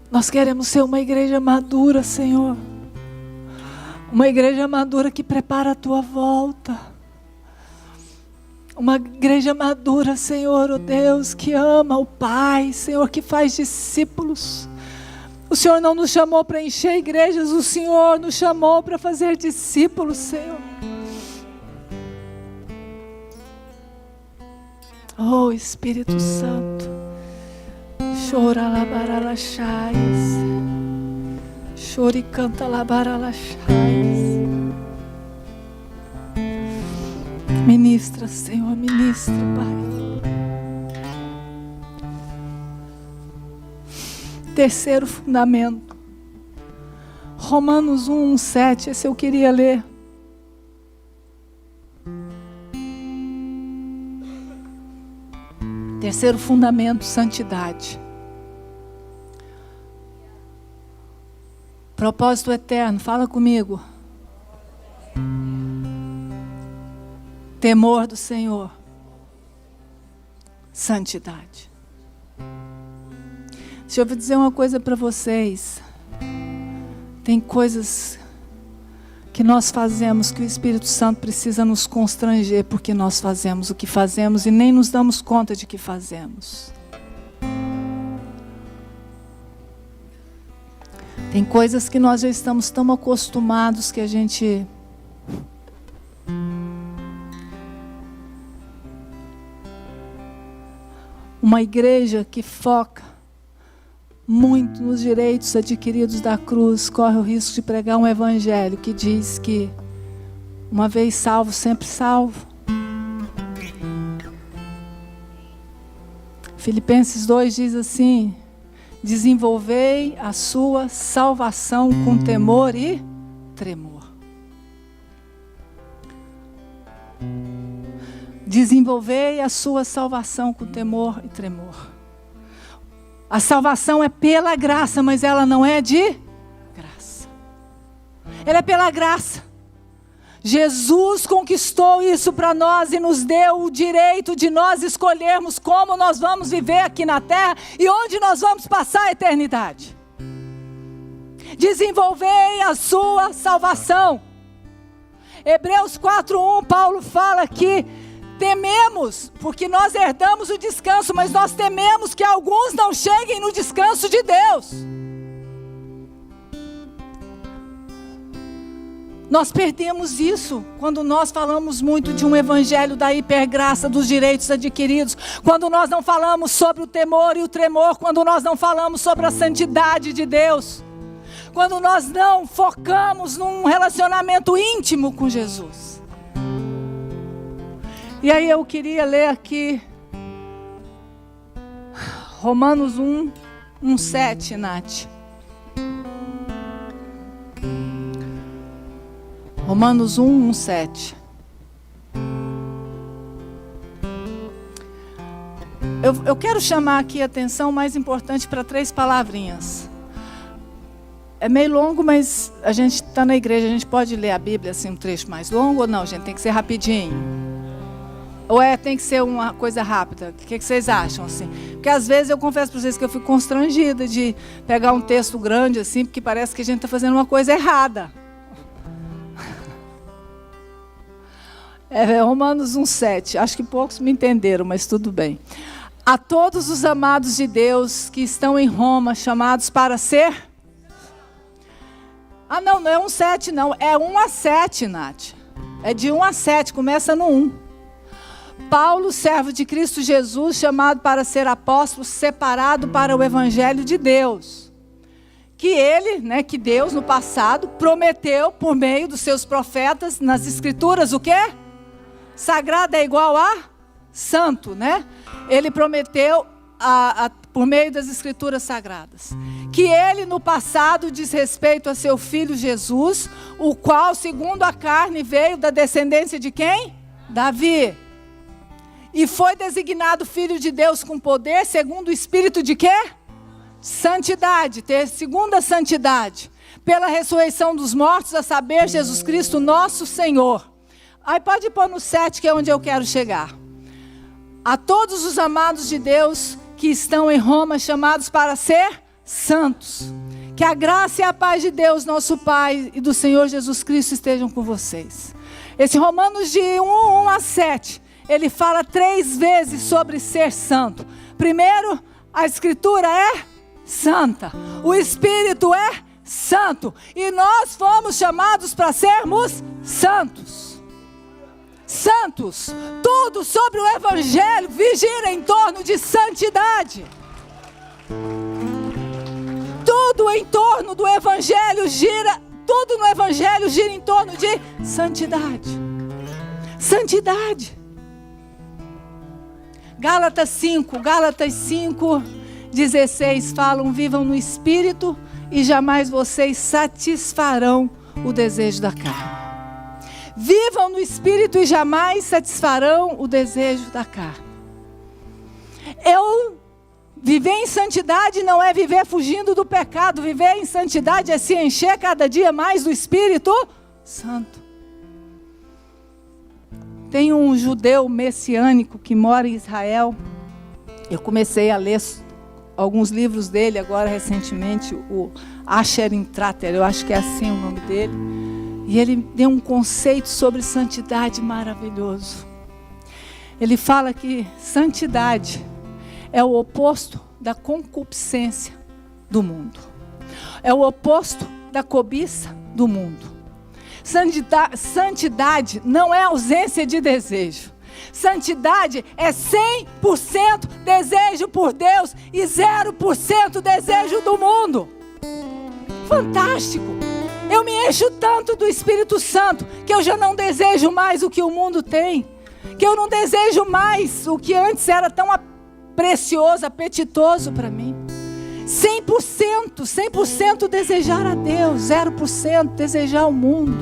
Nós queremos ser uma igreja madura, Senhor. Uma igreja madura que prepara a Tua volta. Uma igreja madura, Senhor, oh Deus, que ama o Pai, Senhor, que faz discípulos. O Senhor não nos chamou para encher igrejas, o Senhor nos chamou para fazer discípulos, Senhor. Oh Espírito Santo, chora labaralachais, chora e canta labaralachais. Ministra, Senhor, ministra, Pai. Terceiro fundamento, Romanos 1:7, esse eu queria ler. Terceiro fundamento, santidade. Propósito eterno, fala comigo. Temor do Senhor. Santidade. Deixa eu dizer uma coisa para vocês. Tem coisas que nós fazemos que o Espírito Santo precisa nos constranger porque nós fazemos o que fazemos e nem nos damos conta de que fazemos. Tem coisas que nós já estamos tão acostumados que a gente... Uma igreja que foca muito nos direitos adquiridos da cruz, corre o risco de pregar um evangelho que diz que uma vez salvo, sempre salvo. Filipenses 2 diz assim: Desenvolvei a sua salvação com temor e tremor. Desenvolvei a sua salvação com temor e tremor. A salvação é pela graça, mas ela não é de graça. Ela é pela graça. Jesus conquistou isso para nós e nos deu o direito de nós escolhermos como nós vamos viver aqui na terra e onde nós vamos passar a eternidade. Desenvolvei a sua salvação. Hebreus 4:1, Paulo fala que tememos, porque nós herdamos o descanso, mas nós tememos que alguns não cheguem no descanso de Deus. Nós perdemos isso quando nós falamos muito de um evangelho da hipergraça, dos direitos adquiridos, quando nós não falamos sobre o temor e o tremor, quando nós não falamos sobre a santidade de Deus, quando nós não focamos num relacionamento íntimo com Jesus. E aí eu queria ler aqui Romanos 1:7, Nath. Romanos 1:7. Eu quero chamar aqui a atenção mais importante para 3 palavrinhas. É meio longo, mas a gente está na igreja, a gente pode ler a Bíblia assim um trecho mais longo ou não, gente? Tem que ser rapidinho. Ou tem que ser uma coisa rápida? O que vocês acham assim? Porque às vezes eu confesso para vocês que eu fico constrangida de pegar um texto grande assim, porque parece que a gente está fazendo uma coisa errada. Romanos 1:7. Acho que poucos me entenderam, mas tudo bem. A todos os amados de Deus que estão em Roma, chamados para ser... não é 1:7 não, é 1-7, Nath. É de 1-7, começa no 1. Paulo, servo de Cristo Jesus, chamado para ser apóstolo, separado para o evangelho de Deus. Que Deus no passado prometeu por meio dos seus profetas nas escrituras o quê? Sagrado é igual a santo, né? Ele prometeu por meio das escrituras sagradas. Que ele no passado diz respeito a seu filho Jesus, o qual segundo a carne veio da descendência de quem? Davi. E foi designado filho de Deus com poder, segundo o espírito de quê? Santidade, segundo a santidade, pela ressurreição dos mortos, a saber, Jesus Cristo nosso Senhor. Aí pode pôr no 7, que é onde eu quero chegar. A todos os amados de Deus que estão em Roma, chamados para ser santos. Que a graça e a paz de Deus, nosso Pai, e do Senhor Jesus Cristo estejam com vocês. Esse Romanos de 1:7, ele fala 3 vezes sobre ser santo. Primeiro, a Escritura é santa. O Espírito é santo. E nós fomos chamados para sermos santos. Santos. Tudo sobre o Evangelho gira em torno de santidade. Tudo em torno do Evangelho gira, tudo no Evangelho gira em torno de santidade. Santidade. Gálatas 5:16 falam: vivam no Espírito e jamais vocês satisfarão o desejo da carne. Vivam no Espírito e jamais satisfarão o desejo da carne. Viver em santidade não é viver fugindo do pecado. Viver em santidade é se encher cada dia mais do Espírito Santo. Tem um judeu messiânico que mora em Israel. Eu comecei a ler alguns livros dele agora recentemente, o Asher Intrater, eu acho que é assim o nome dele. E ele deu um conceito sobre santidade maravilhoso. Ele fala que santidade é o oposto da concupiscência do mundo. É o oposto da cobiça do mundo. Santidade não é ausência de desejo. Santidade é 100% desejo por Deus e 0% desejo do mundo. Fantástico! Eu me encho tanto do Espírito Santo que eu já não desejo mais o que o mundo tem. Que eu não desejo mais o que antes era tão precioso, apetitoso para mim. 100% desejar a Deus, 0% desejar o mundo.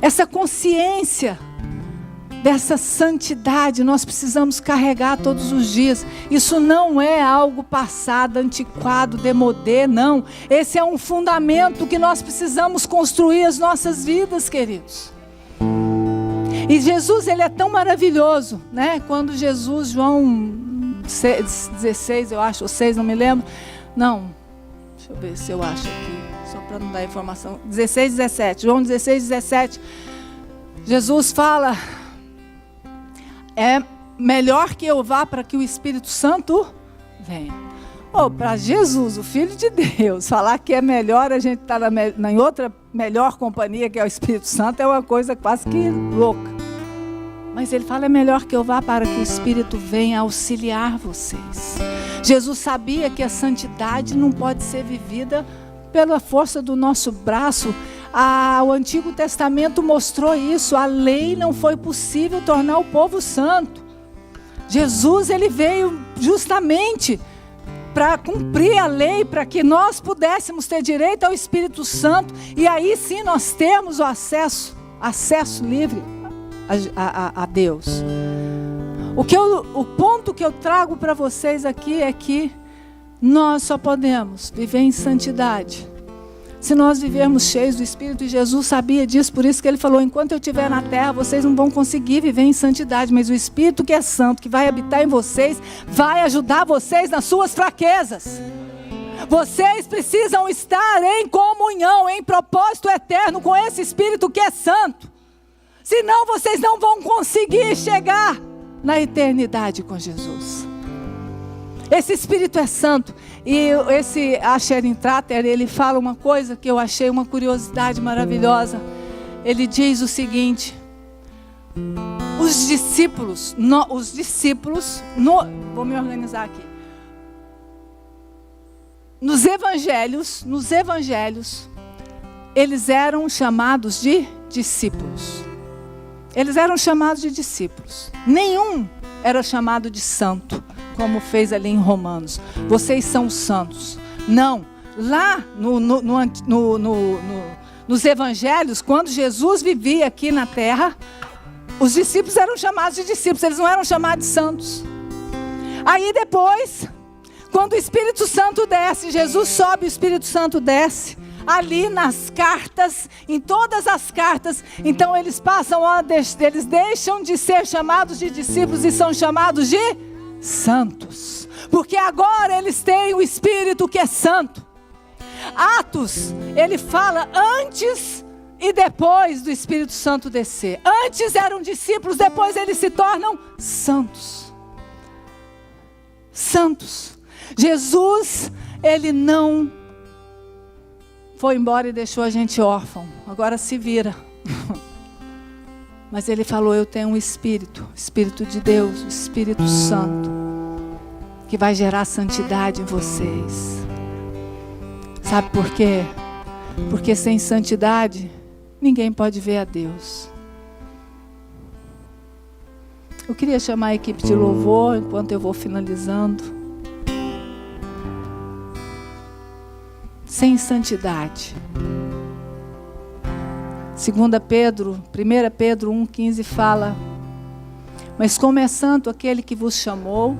Essa consciência dessa santidade nós precisamos carregar todos os dias. Isso não é algo passado, antiquado, demodê, não. Esse é um fundamento que nós precisamos construir as nossas vidas, queridos. E Jesus, ele é tão maravilhoso, né? Quando Jesus, João 16, eu acho, ou 6, não me lembro. Não, deixa eu ver se eu acho aqui, só para não dar informação. 16, 17, João 16, 17. Jesus fala: é melhor que eu vá para que o Espírito Santo venha. Para Jesus, o Filho de Deus, falar que é melhor a gente estar em outra melhor companhia, que é o Espírito Santo, é uma coisa quase que louca. Mas ele fala: é melhor que eu vá para que o Espírito venha auxiliar vocês. Jesus sabia que a santidade não pode ser vivida pela força do nosso braço. O Antigo Testamento mostrou isso. A lei não foi possível tornar o povo santo. Jesus, ele veio justamente para cumprir a lei, para que nós pudéssemos ter direito ao Espírito Santo. E aí sim nós temos o acesso livre a Deus. O ponto que eu trago para vocês aqui é que nós só podemos viver em santidade se nós vivermos cheios do Espírito. E Jesus sabia disso, por isso que ele falou: enquanto eu estiver na terra, vocês não vão conseguir viver em santidade, mas o Espírito que é santo, que vai habitar em vocês, vai ajudar vocês nas suas fraquezas. Vocês precisam estar em comunhão, em propósito eterno com esse Espírito que é santo. Senão vocês não vão conseguir chegar na eternidade com Jesus. Esse Espírito é santo. E esse Asherin Trater, ele fala uma coisa que eu achei uma curiosidade maravilhosa. Ele diz o seguinte: os discípulos, vou me organizar aqui. Nos evangelhos, eles eram chamados de discípulos. Eles eram chamados de discípulos. Nenhum era chamado de santo, como fez ali em Romanos. Vocês são santos. Não. Lá nos evangelhos, quando Jesus vivia aqui na terra, os discípulos eram chamados de discípulos. Eles não eram chamados de santos. Aí depois, quando o Espírito Santo desce, Jesus sobe, o Espírito Santo desce. Ali nas cartas, em todas as cartas, então eles eles deixam de ser chamados de discípulos e são chamados de santos, porque agora eles têm o Espírito que é santo. Atos, ele fala antes e depois do Espírito Santo descer. Antes eram discípulos, depois eles se tornam santos. Santos. Jesus, ele não foi embora e deixou a gente órfão. Agora se vira. Mas ele falou: eu tenho um Espírito de Deus, o Espírito Santo, que vai gerar santidade em vocês. Sabe por quê? Porque sem santidade, ninguém pode ver a Deus. Eu queria chamar a equipe de louvor, enquanto eu vou finalizando. Sem santidade. 1 Pedro 1,15 fala: mas como é santo aquele que vos chamou,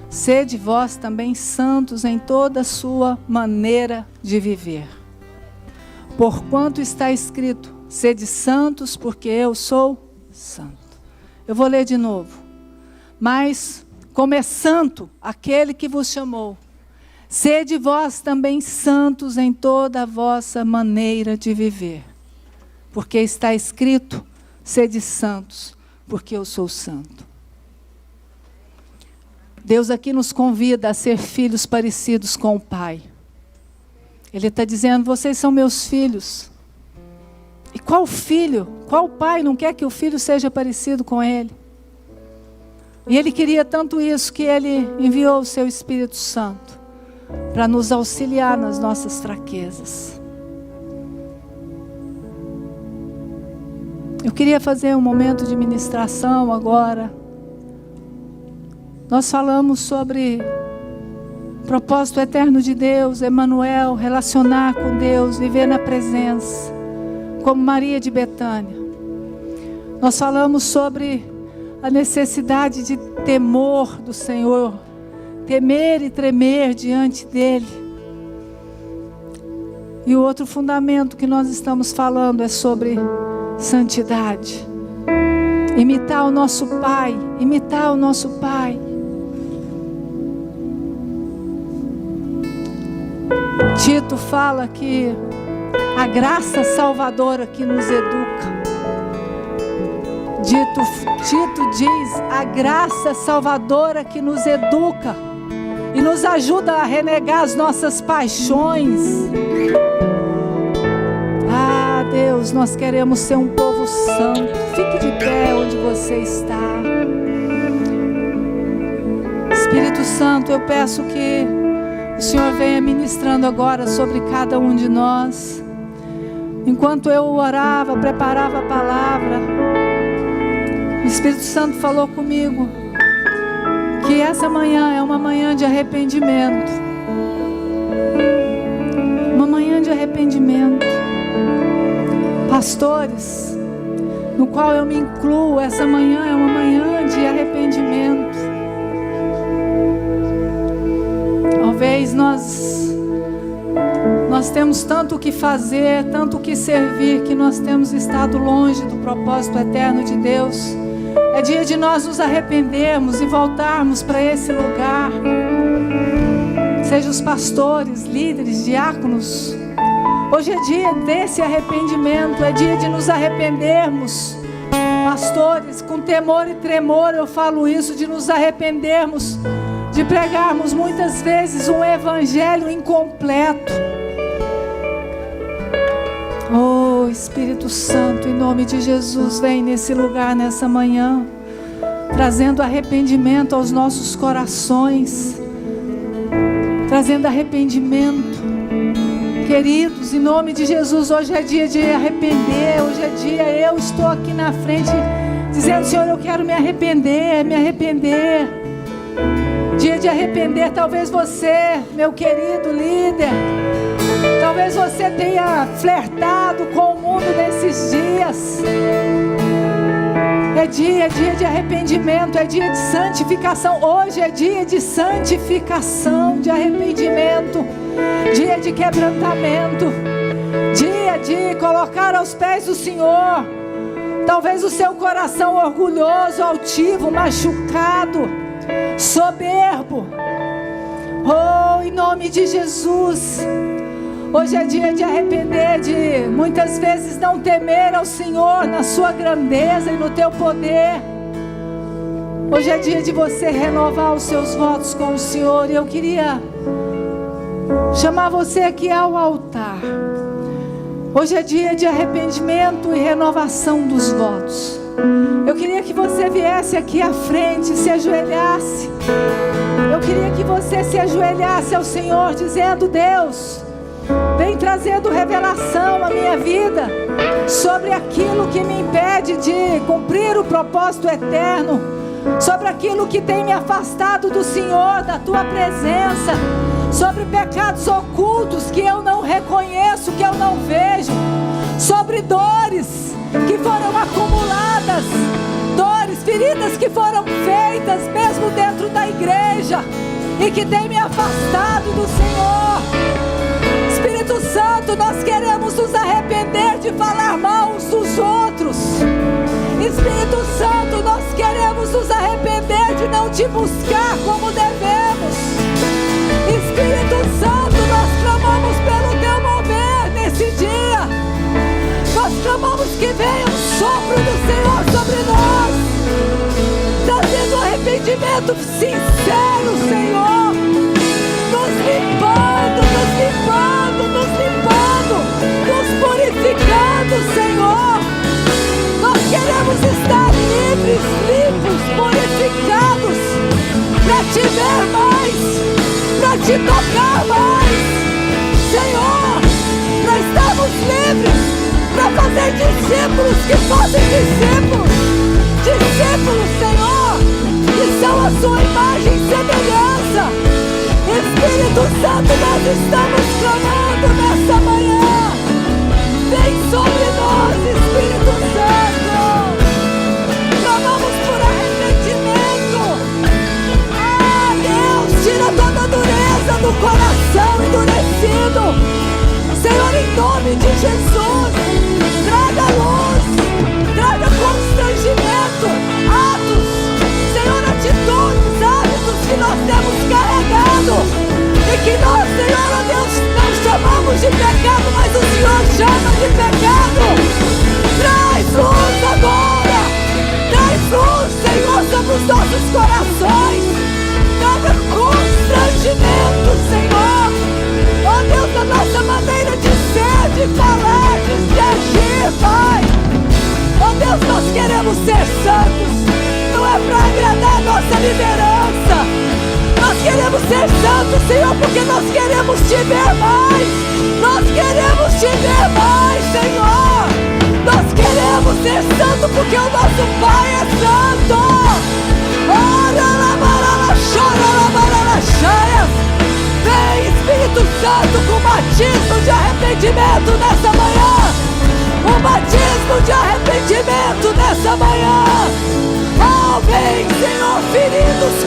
sede vós também santos em toda a sua maneira de viver. Porquanto está escrito: sede santos, porque eu sou santo. Eu vou ler de novo. Mas como é santo aquele que vos chamou, sede vós também santos em toda a vossa maneira de viver. Porque está escrito: sede santos, porque eu sou santo. Deus aqui nos convida a ser filhos parecidos com o Pai. Ele está dizendo: vocês são meus filhos. E qual filho, qual pai não quer que o filho seja parecido com ele? E ele queria tanto isso que ele enviou o seu Espírito Santo para nos auxiliar nas nossas fraquezas. Eu queria fazer um momento de ministração agora. Nós falamos sobre o propósito eterno de Deus, Emanuel, relacionar com Deus, viver na presença, como Maria de Betânia. Nós falamos sobre a necessidade de temor do Senhor, temer e tremer diante dEle. E o outro fundamento que nós estamos falando é sobre santidade. Imitar o nosso Pai, imitar o nosso Pai. Tito fala que a graça salvadora que nos educa. Tito diz, a graça salvadora que nos educa e nos ajuda a renegar as nossas paixões. Ah, Deus, nós queremos ser um povo santo. Fique de pé onde você está. Espírito Santo, eu peço que o Senhor venha ministrando agora sobre cada um de nós. Enquanto eu orava, preparava a palavra, o Espírito Santo falou comigo que essa manhã é uma manhã de arrependimento. Uma manhã de arrependimento. Pastores, no qual eu me incluo, essa manhã é uma manhã de arrependimento. Talvez nós temos tanto o que fazer, tanto o que servir, que nós temos estado longe do propósito eterno de Deus. É dia de nós nos arrependermos e voltarmos para esse lugar. Seja os pastores, líderes, diáconos. Hoje é dia desse arrependimento, é dia de nos arrependermos. Pastores, com temor e tremor eu falo isso, de nos arrependermos, de pregarmos muitas vezes um evangelho incompleto. Oh, Espírito Santo, em nome de Jesus, vem nesse lugar nessa manhã, trazendo arrependimento aos nossos corações, trazendo arrependimento. Queridos, em nome de Jesus, hoje é dia de arrepender, hoje é dia, eu estou aqui na frente, dizendo, Senhor, eu quero me arrepender. Dia de arrepender. Talvez você, meu querido líder, talvez você tenha flertado com o mundo nesses dias. É dia de arrependimento, é dia de santificação. Hoje é dia de santificação, de arrependimento, dia de quebrantamento, dia de colocar aos pés do Senhor. Talvez o seu coração orgulhoso, altivo, machucado, soberbo. Oh, em nome de Jesus, hoje é dia de arrepender, de muitas vezes não temer ao Senhor na sua grandeza e no teu poder. Hoje é dia de você renovar os seus votos com o Senhor. E eu queria chamar você aqui ao altar. Hoje é dia de arrependimento e renovação dos votos. Eu queria que você viesse aqui à frente, se ajoelhasse. Eu queria que você se ajoelhasse ao Senhor, dizendo, Deus, vem trazendo revelação à minha vida sobre aquilo que me impede de cumprir o propósito eterno, sobre aquilo que tem me afastado do Senhor, da tua presença, sobre pecados ocultos que eu não reconheço, que eu não vejo, sobre dores que foram acumuladas, dores, feridas que foram feitas mesmo dentro da igreja e que tem me afastado do Senhor. Espírito Santo, nós queremos nos arrepender de falar mal uns dos outros. Espírito Santo, nós queremos nos arrepender de não te buscar como devemos. Espírito Santo, nós clamamos pelo teu mover nesse dia. Nós clamamos que venha um sopro do Senhor sobre nós, trazendo arrependimento sincero, Senhor, nos limpando, nos purificando, Senhor. Nós queremos estar livres, limpos, purificados, para te ver mais, para te tocar mais, Senhor, para estarmos livres, para fazer discípulos que fazem discípulos, Senhor, são a sua imagem e semelhança. Espírito Santo, nós estamos clamando nessa manhã. Vem sobre nós, Espírito Santo. Clamamos por arrependimento. Ah, Deus, tira toda a dureza do coração endurecido. Senhor, em nome de Jesus, traga luz, traga constrangimento, atos, Senhor, atitudes, hábitos que nós temos carregado e que nós, Senhor, ó Deus, não chamamos de pecado, mas o Senhor chama de pecado. Traz luz agora, traz luz, Senhor, sobre os nossos corações, traga constrangimento, Senhor. Ó Deus, a nossa maneira de ser, de falar, de agir, Pai. Ó Deus, nós queremos ser santos. Não é para agradar a nossa liderança. Nós queremos ser santos, Senhor, porque nós queremos te ver mais. Nós queremos te ver mais, Senhor. Nós queremos ser santos porque o nosso Pai é santo. Ora, labarala, chora, labarala, chaias. Vem, Espírito Santo, com batismo de arrependimento nessa manhã. Um batismo de arrependimento nessa manhã. Oh, vem, Senhor, ferindo os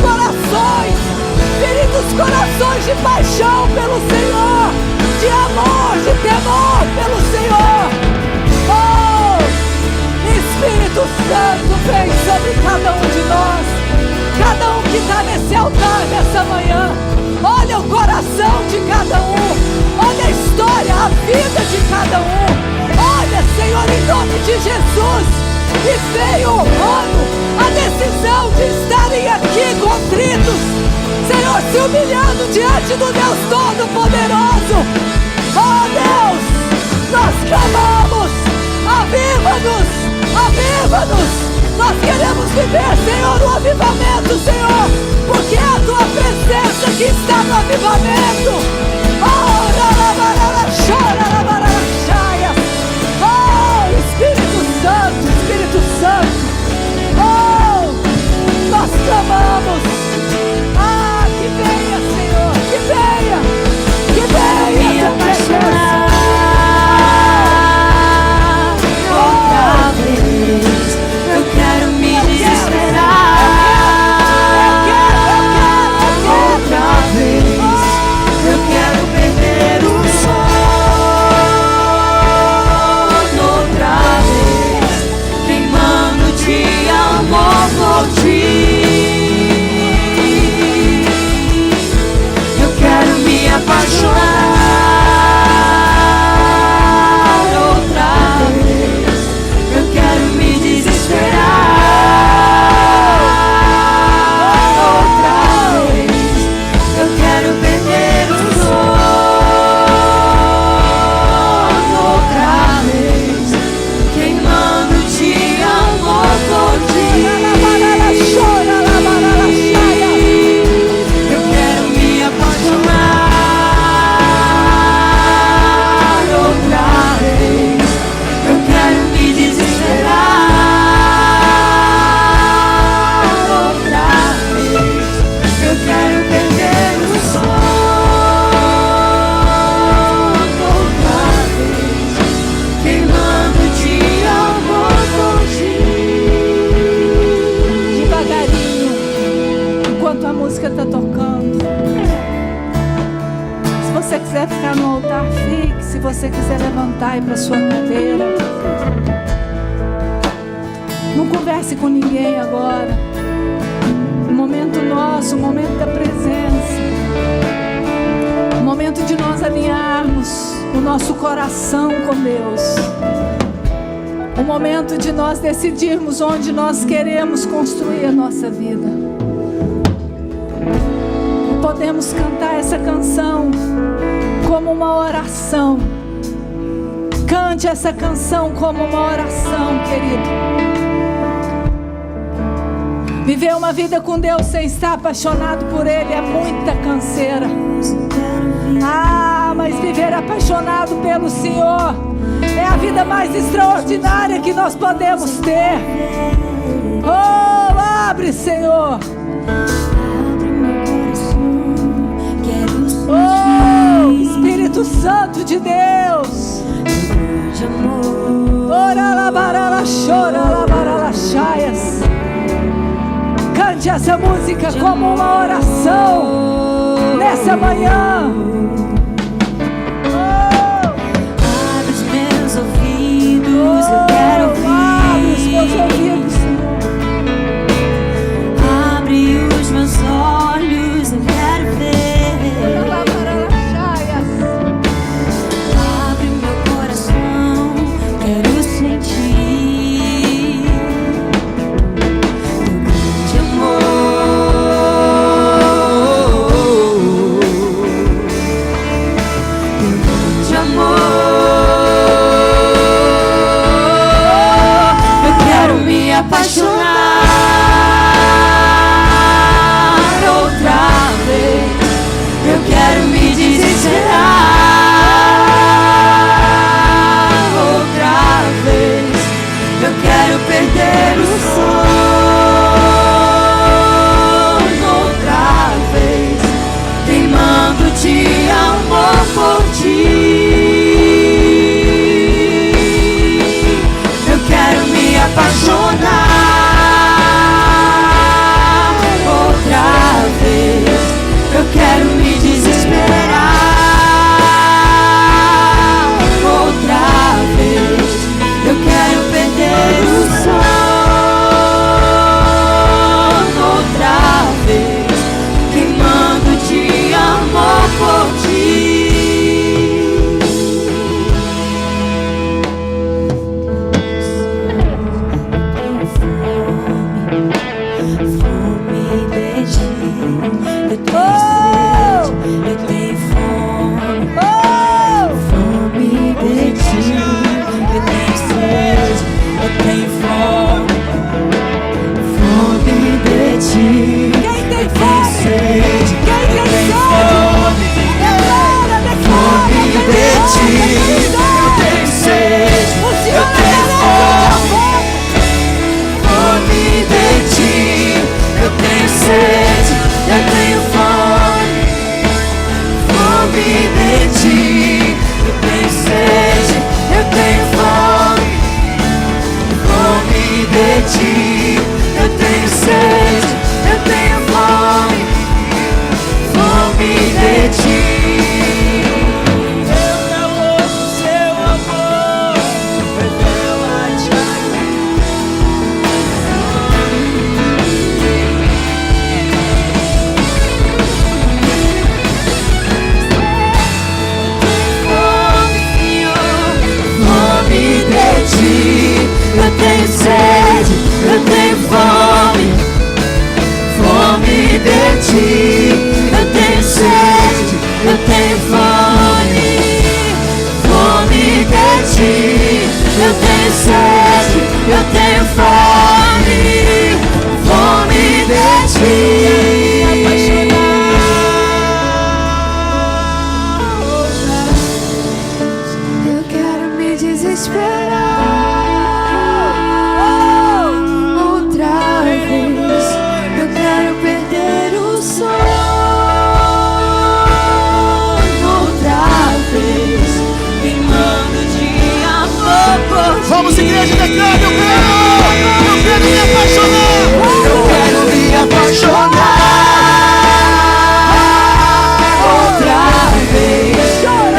corações de paixão pelo Senhor, de amor, de temor pelo Senhor. Oh, Espírito Santo, vem sobre cada um de nós, cada um que está nesse altar nessa manhã. Olha o coração de cada um. Olha a história, a vida de cada um. Olha, Senhor, em nome de Jesus. E veio honrando a decisão de estarem aqui contritos. Senhor, se humilhando diante do Deus Todo-Poderoso. Oh Deus, nós clamamos. Aviva-nos, aviva-nos. Nós queremos viver, Senhor, o avivamento, Senhor, porque é a Tua presença que está no avivamento. Oh, Espírito Santo, Espírito Santo. Oh, nós clamamos. Ah, que venha, Senhor, que venha a Tua presença. Outra vez, eu quero me desesperar. Outra vez, eu quero perder o sono. Outra vez, queimando de amor por ti. Eu quero me apaixonar. Se você quiser levantar e ir para sua cadeira, não converse com ninguém agora. O momento nosso, o momento da presença, o momento de nós alinharmos o nosso coração com Deus, o momento de nós decidirmos onde nós queremos construir a nossa vida. Podemos cantar essa canção como uma oração. Cante essa canção como uma oração, querido. Viver uma vida com Deus sem estar apaixonado por Ele é muita canseira. Ah, mas viver apaixonado pelo Senhor é a vida mais extraordinária que nós podemos ter. Oh, abre, Senhor. Espírito Santo de Deus. de amor. Ora la barala, chora la barala, chaias. Cante essa música como uma oração nessa manhã. Abre os meus ouvidos, eu quero ouvir. Abre os meus ouvidos, Senhor. Abre os meus olhos, eu quero ver. Abre meu coração, quero sentir de amor. Eu quero me apaixonar outra vez. Eu quero me desesperar outra vez. Eu quero perder o sono outra vez, queimando de amor por ti. Eu quero me apaixonar outra vez. Eu quero me desesperar outra vez. Eu quero perder o sono outra vez, queimando de amor por ti. Fome de ti, eu tenho sede, eu tenho fome. Fome de ti, eu tenho sede, eu tenho fome. Fome de ti, Quem tem eu tenho fome? sede, Quem eu tem tenho fome? fome. Fome de ti, eu tenho sede, eu tenho fome. Fome de ti, eu tenho sede, eu tenho fome. Fome de ti, eu tenho sede, eu tenho fome. Fome de ti, eu tenho sede, eu tenho fome. Fome de ti. Eu não ouço seu amor, revela te fome de ti, eu tenho sede, eu tenho fome. Fome de ti, eu tenho sede, eu tenho fome. Fome de ti, eu tenho sede, eu tenho fome. Fome de ti. Eu quero me desesperar outra vez. Eu quero perder o sono outra vez, queimando de amor por ti. Vamos, igreja, declara, eu quero me apaixonar. Eu quero me apaixonar outra vez.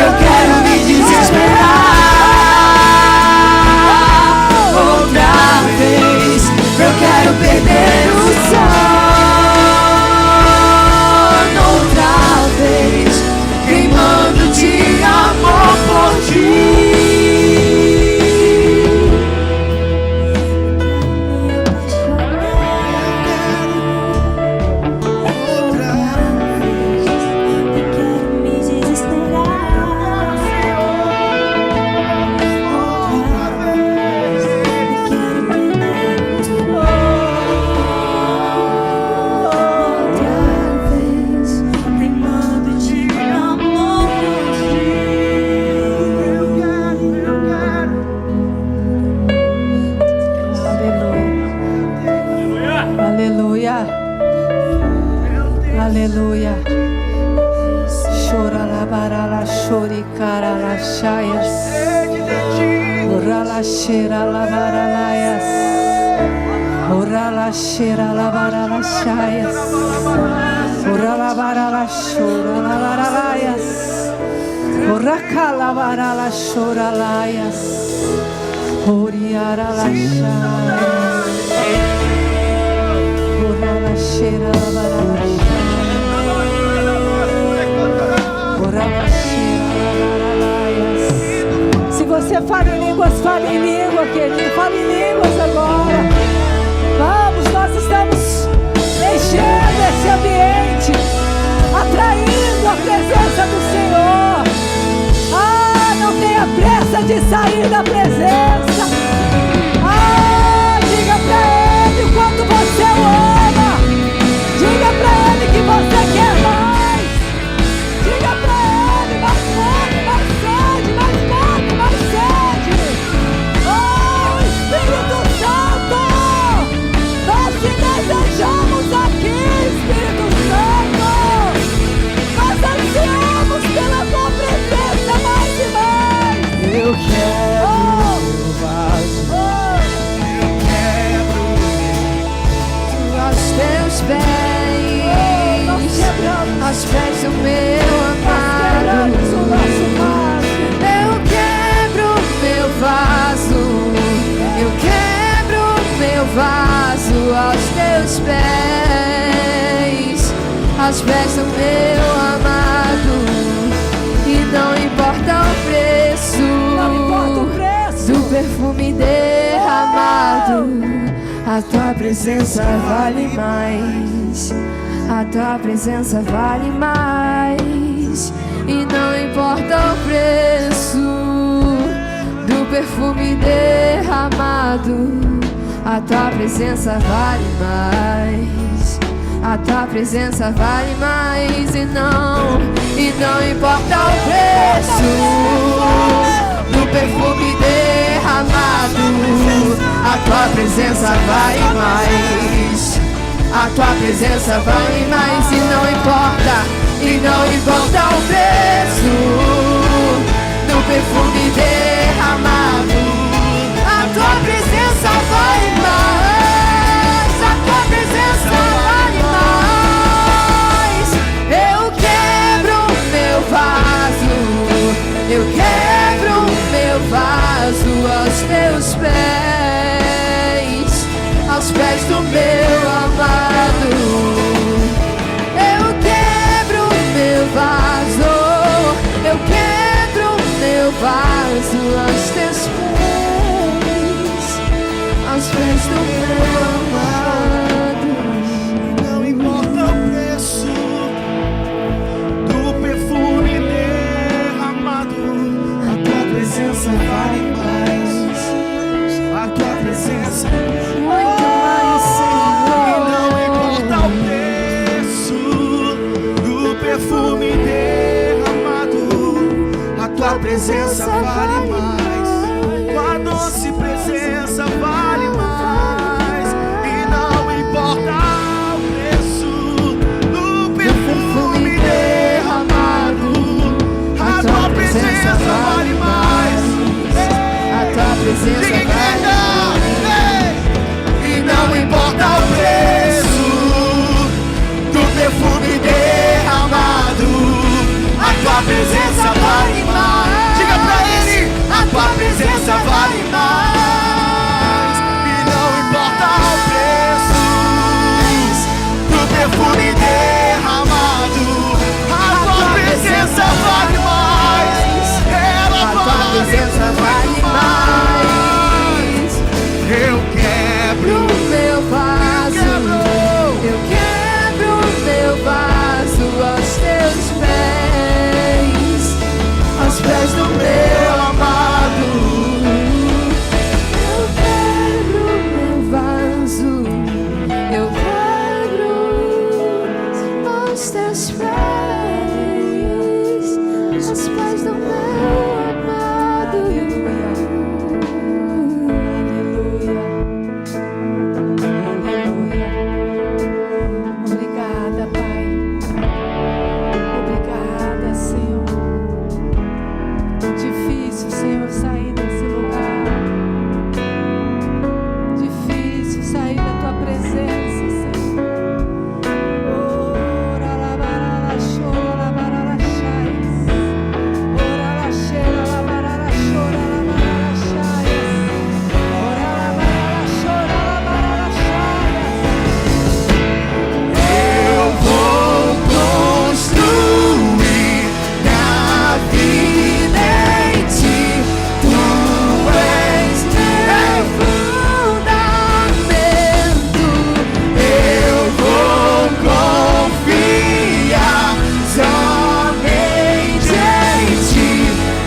Eu quero me desesperar outra vez. Eu quero perder o sono outra vez, queimando de amor por ti. Chaias. Orala cheira lavaralaias. Orala cheira lavarala chaias. Orala varala chora lavaralaias. Oracala varala chora laias. Oriara la chaias. Orala cheira lavarala chaias. Orala cheira lavaralaias. Se você fala em línguas, fale em língua, querido. Fale em línguas agora. Vamos, nós estamos enchendo esse ambiente, atraindo a presença do Senhor. Ah, não tenha pressa de sair da presença. Ah, diga pra Ele o quanto você o ama. Diga pra Ele que você quer mais. Diga pra Ele mais fome, mais sede, mais fome, mais sede. Oh, Espírito Santo, nós te desejamos aqui, Espírito Santo. Nós ansiamos pela tua presença mais e mais. Eu quero o vaso. Eu quero aos teus pés, aos pés do meu amado. Eu quebro meu vaso. Eu quebro meu vaso aos teus pés, aos pés do meu amado. E não importa o preço, do perfume derramado. A tua presença vale mais. A tua presença vale mais. E não importa o preço do perfume derramado. A tua presença vale mais. A tua presença vale mais. E não importa o preço do perfume derramado. A tua presença vale mais. A tua presença vale mais. E não importa o preço do perfume derramado. A tua presença vale mais. A tua presença vale mais. Eu quebro meu vaso. Eu quebro meu vaso aos teus pés, aos pés do meu amado. Eu quebro meu vaso. Eu quebro meu vaso aos teus pés, aos pés do meu amado. Não importa o preço do perfume derramado. A tua presença vale mais. A tua presença Muito mais, Senhor. e não importa o preço do perfume derramado. A tua presença vale mais. Tua doce presença vale mais. E não importa o preço do perfume derramado. A tua presença vale mais. A tua presença Diga, vale igreja! E não importa o preço do perfume derramado. A tua presença vale mais. Diga pra Ele, a tua presença vale mais. E não importa o preço difícil, Senhor, sair desse lugar. Difícil sair da tua presença, Senhor. Ora la barara chora la barara chais. Ora la cheira la barara chora la barara chais. Ora la barara chora la barara chais. Eu vou construir minha vida em ti. Tu és meu fundamento. Eu vou confiar somente em ti.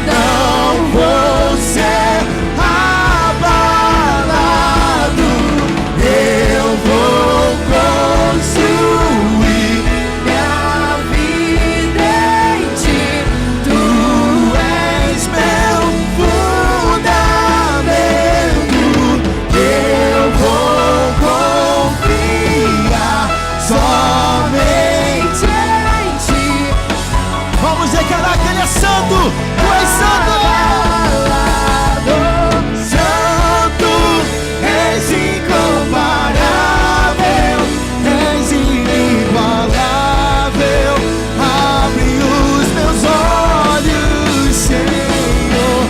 Não vou ser abalado. Eu vou construir minha vida em ti. Tu és meu fundamento. Eu vou confiar somente em ti. Vamos declarar que Ele é santo. Tu és santo. Santo, és incomparável, és inigualável. Abre os meus olhos, Senhor.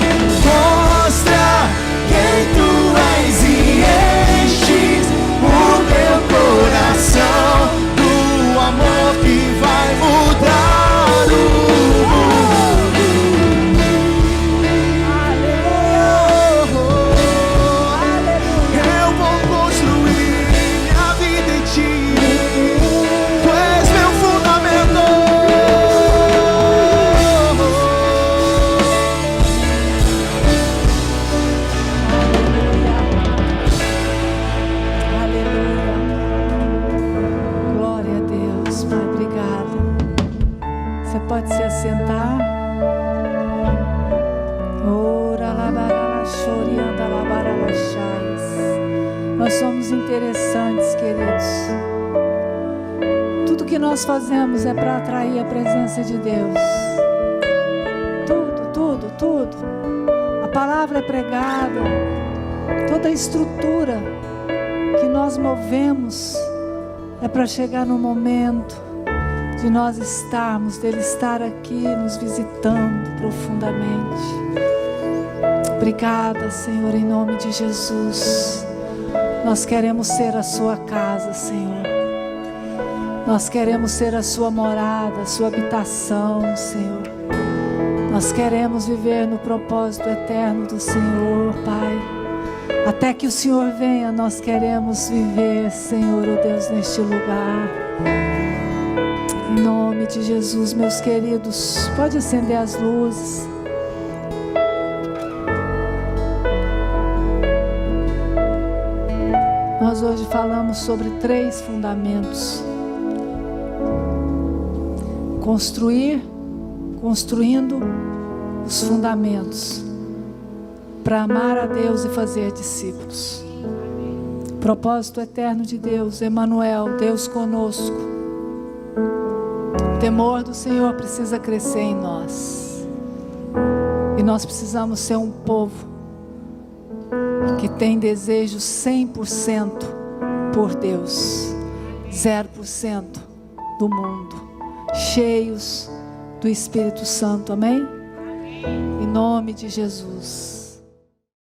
Mostra quem tu és e enches o meu coração do amor que vai mudar o mundo. Eu vou construir minha vida em ti. Tu és meu fundamento. Aleluia. Glória a Deus, Pai, obrigada. Você pode se assentar. Ora la barara chorianda la barara chais. Nós somos interessantes, queridos. Tudo que nós fazemos é para atrair a presença de Deus. Tudo. A palavra é pregada. Toda a estrutura que nós movemos é para chegar no momento de nós estarmos, dele estar aqui nos visitando profundamente. Obrigada, Senhor, em nome de Jesus. Nós queremos ser a sua casa, Senhor. Nós queremos ser a sua morada, a sua habitação, Senhor. Nós queremos viver no propósito eterno do Senhor, Pai. Até que o Senhor venha, nós queremos viver, Senhor, oh Deus, neste lugar. Em nome de Jesus, meus queridos, pode acender as luzes. Nós hoje falamos sobre 3 fundamentos: construindo os fundamentos para amar a Deus e fazer discípulos. Propósito eterno de Deus, Emanuel, Deus conosco. O temor do Senhor precisa crescer em nós. E nós precisamos ser um povo que tem desejo 100% por Deus, 0% do mundo, cheios do Espírito Santo, amém? Em nome de Jesus.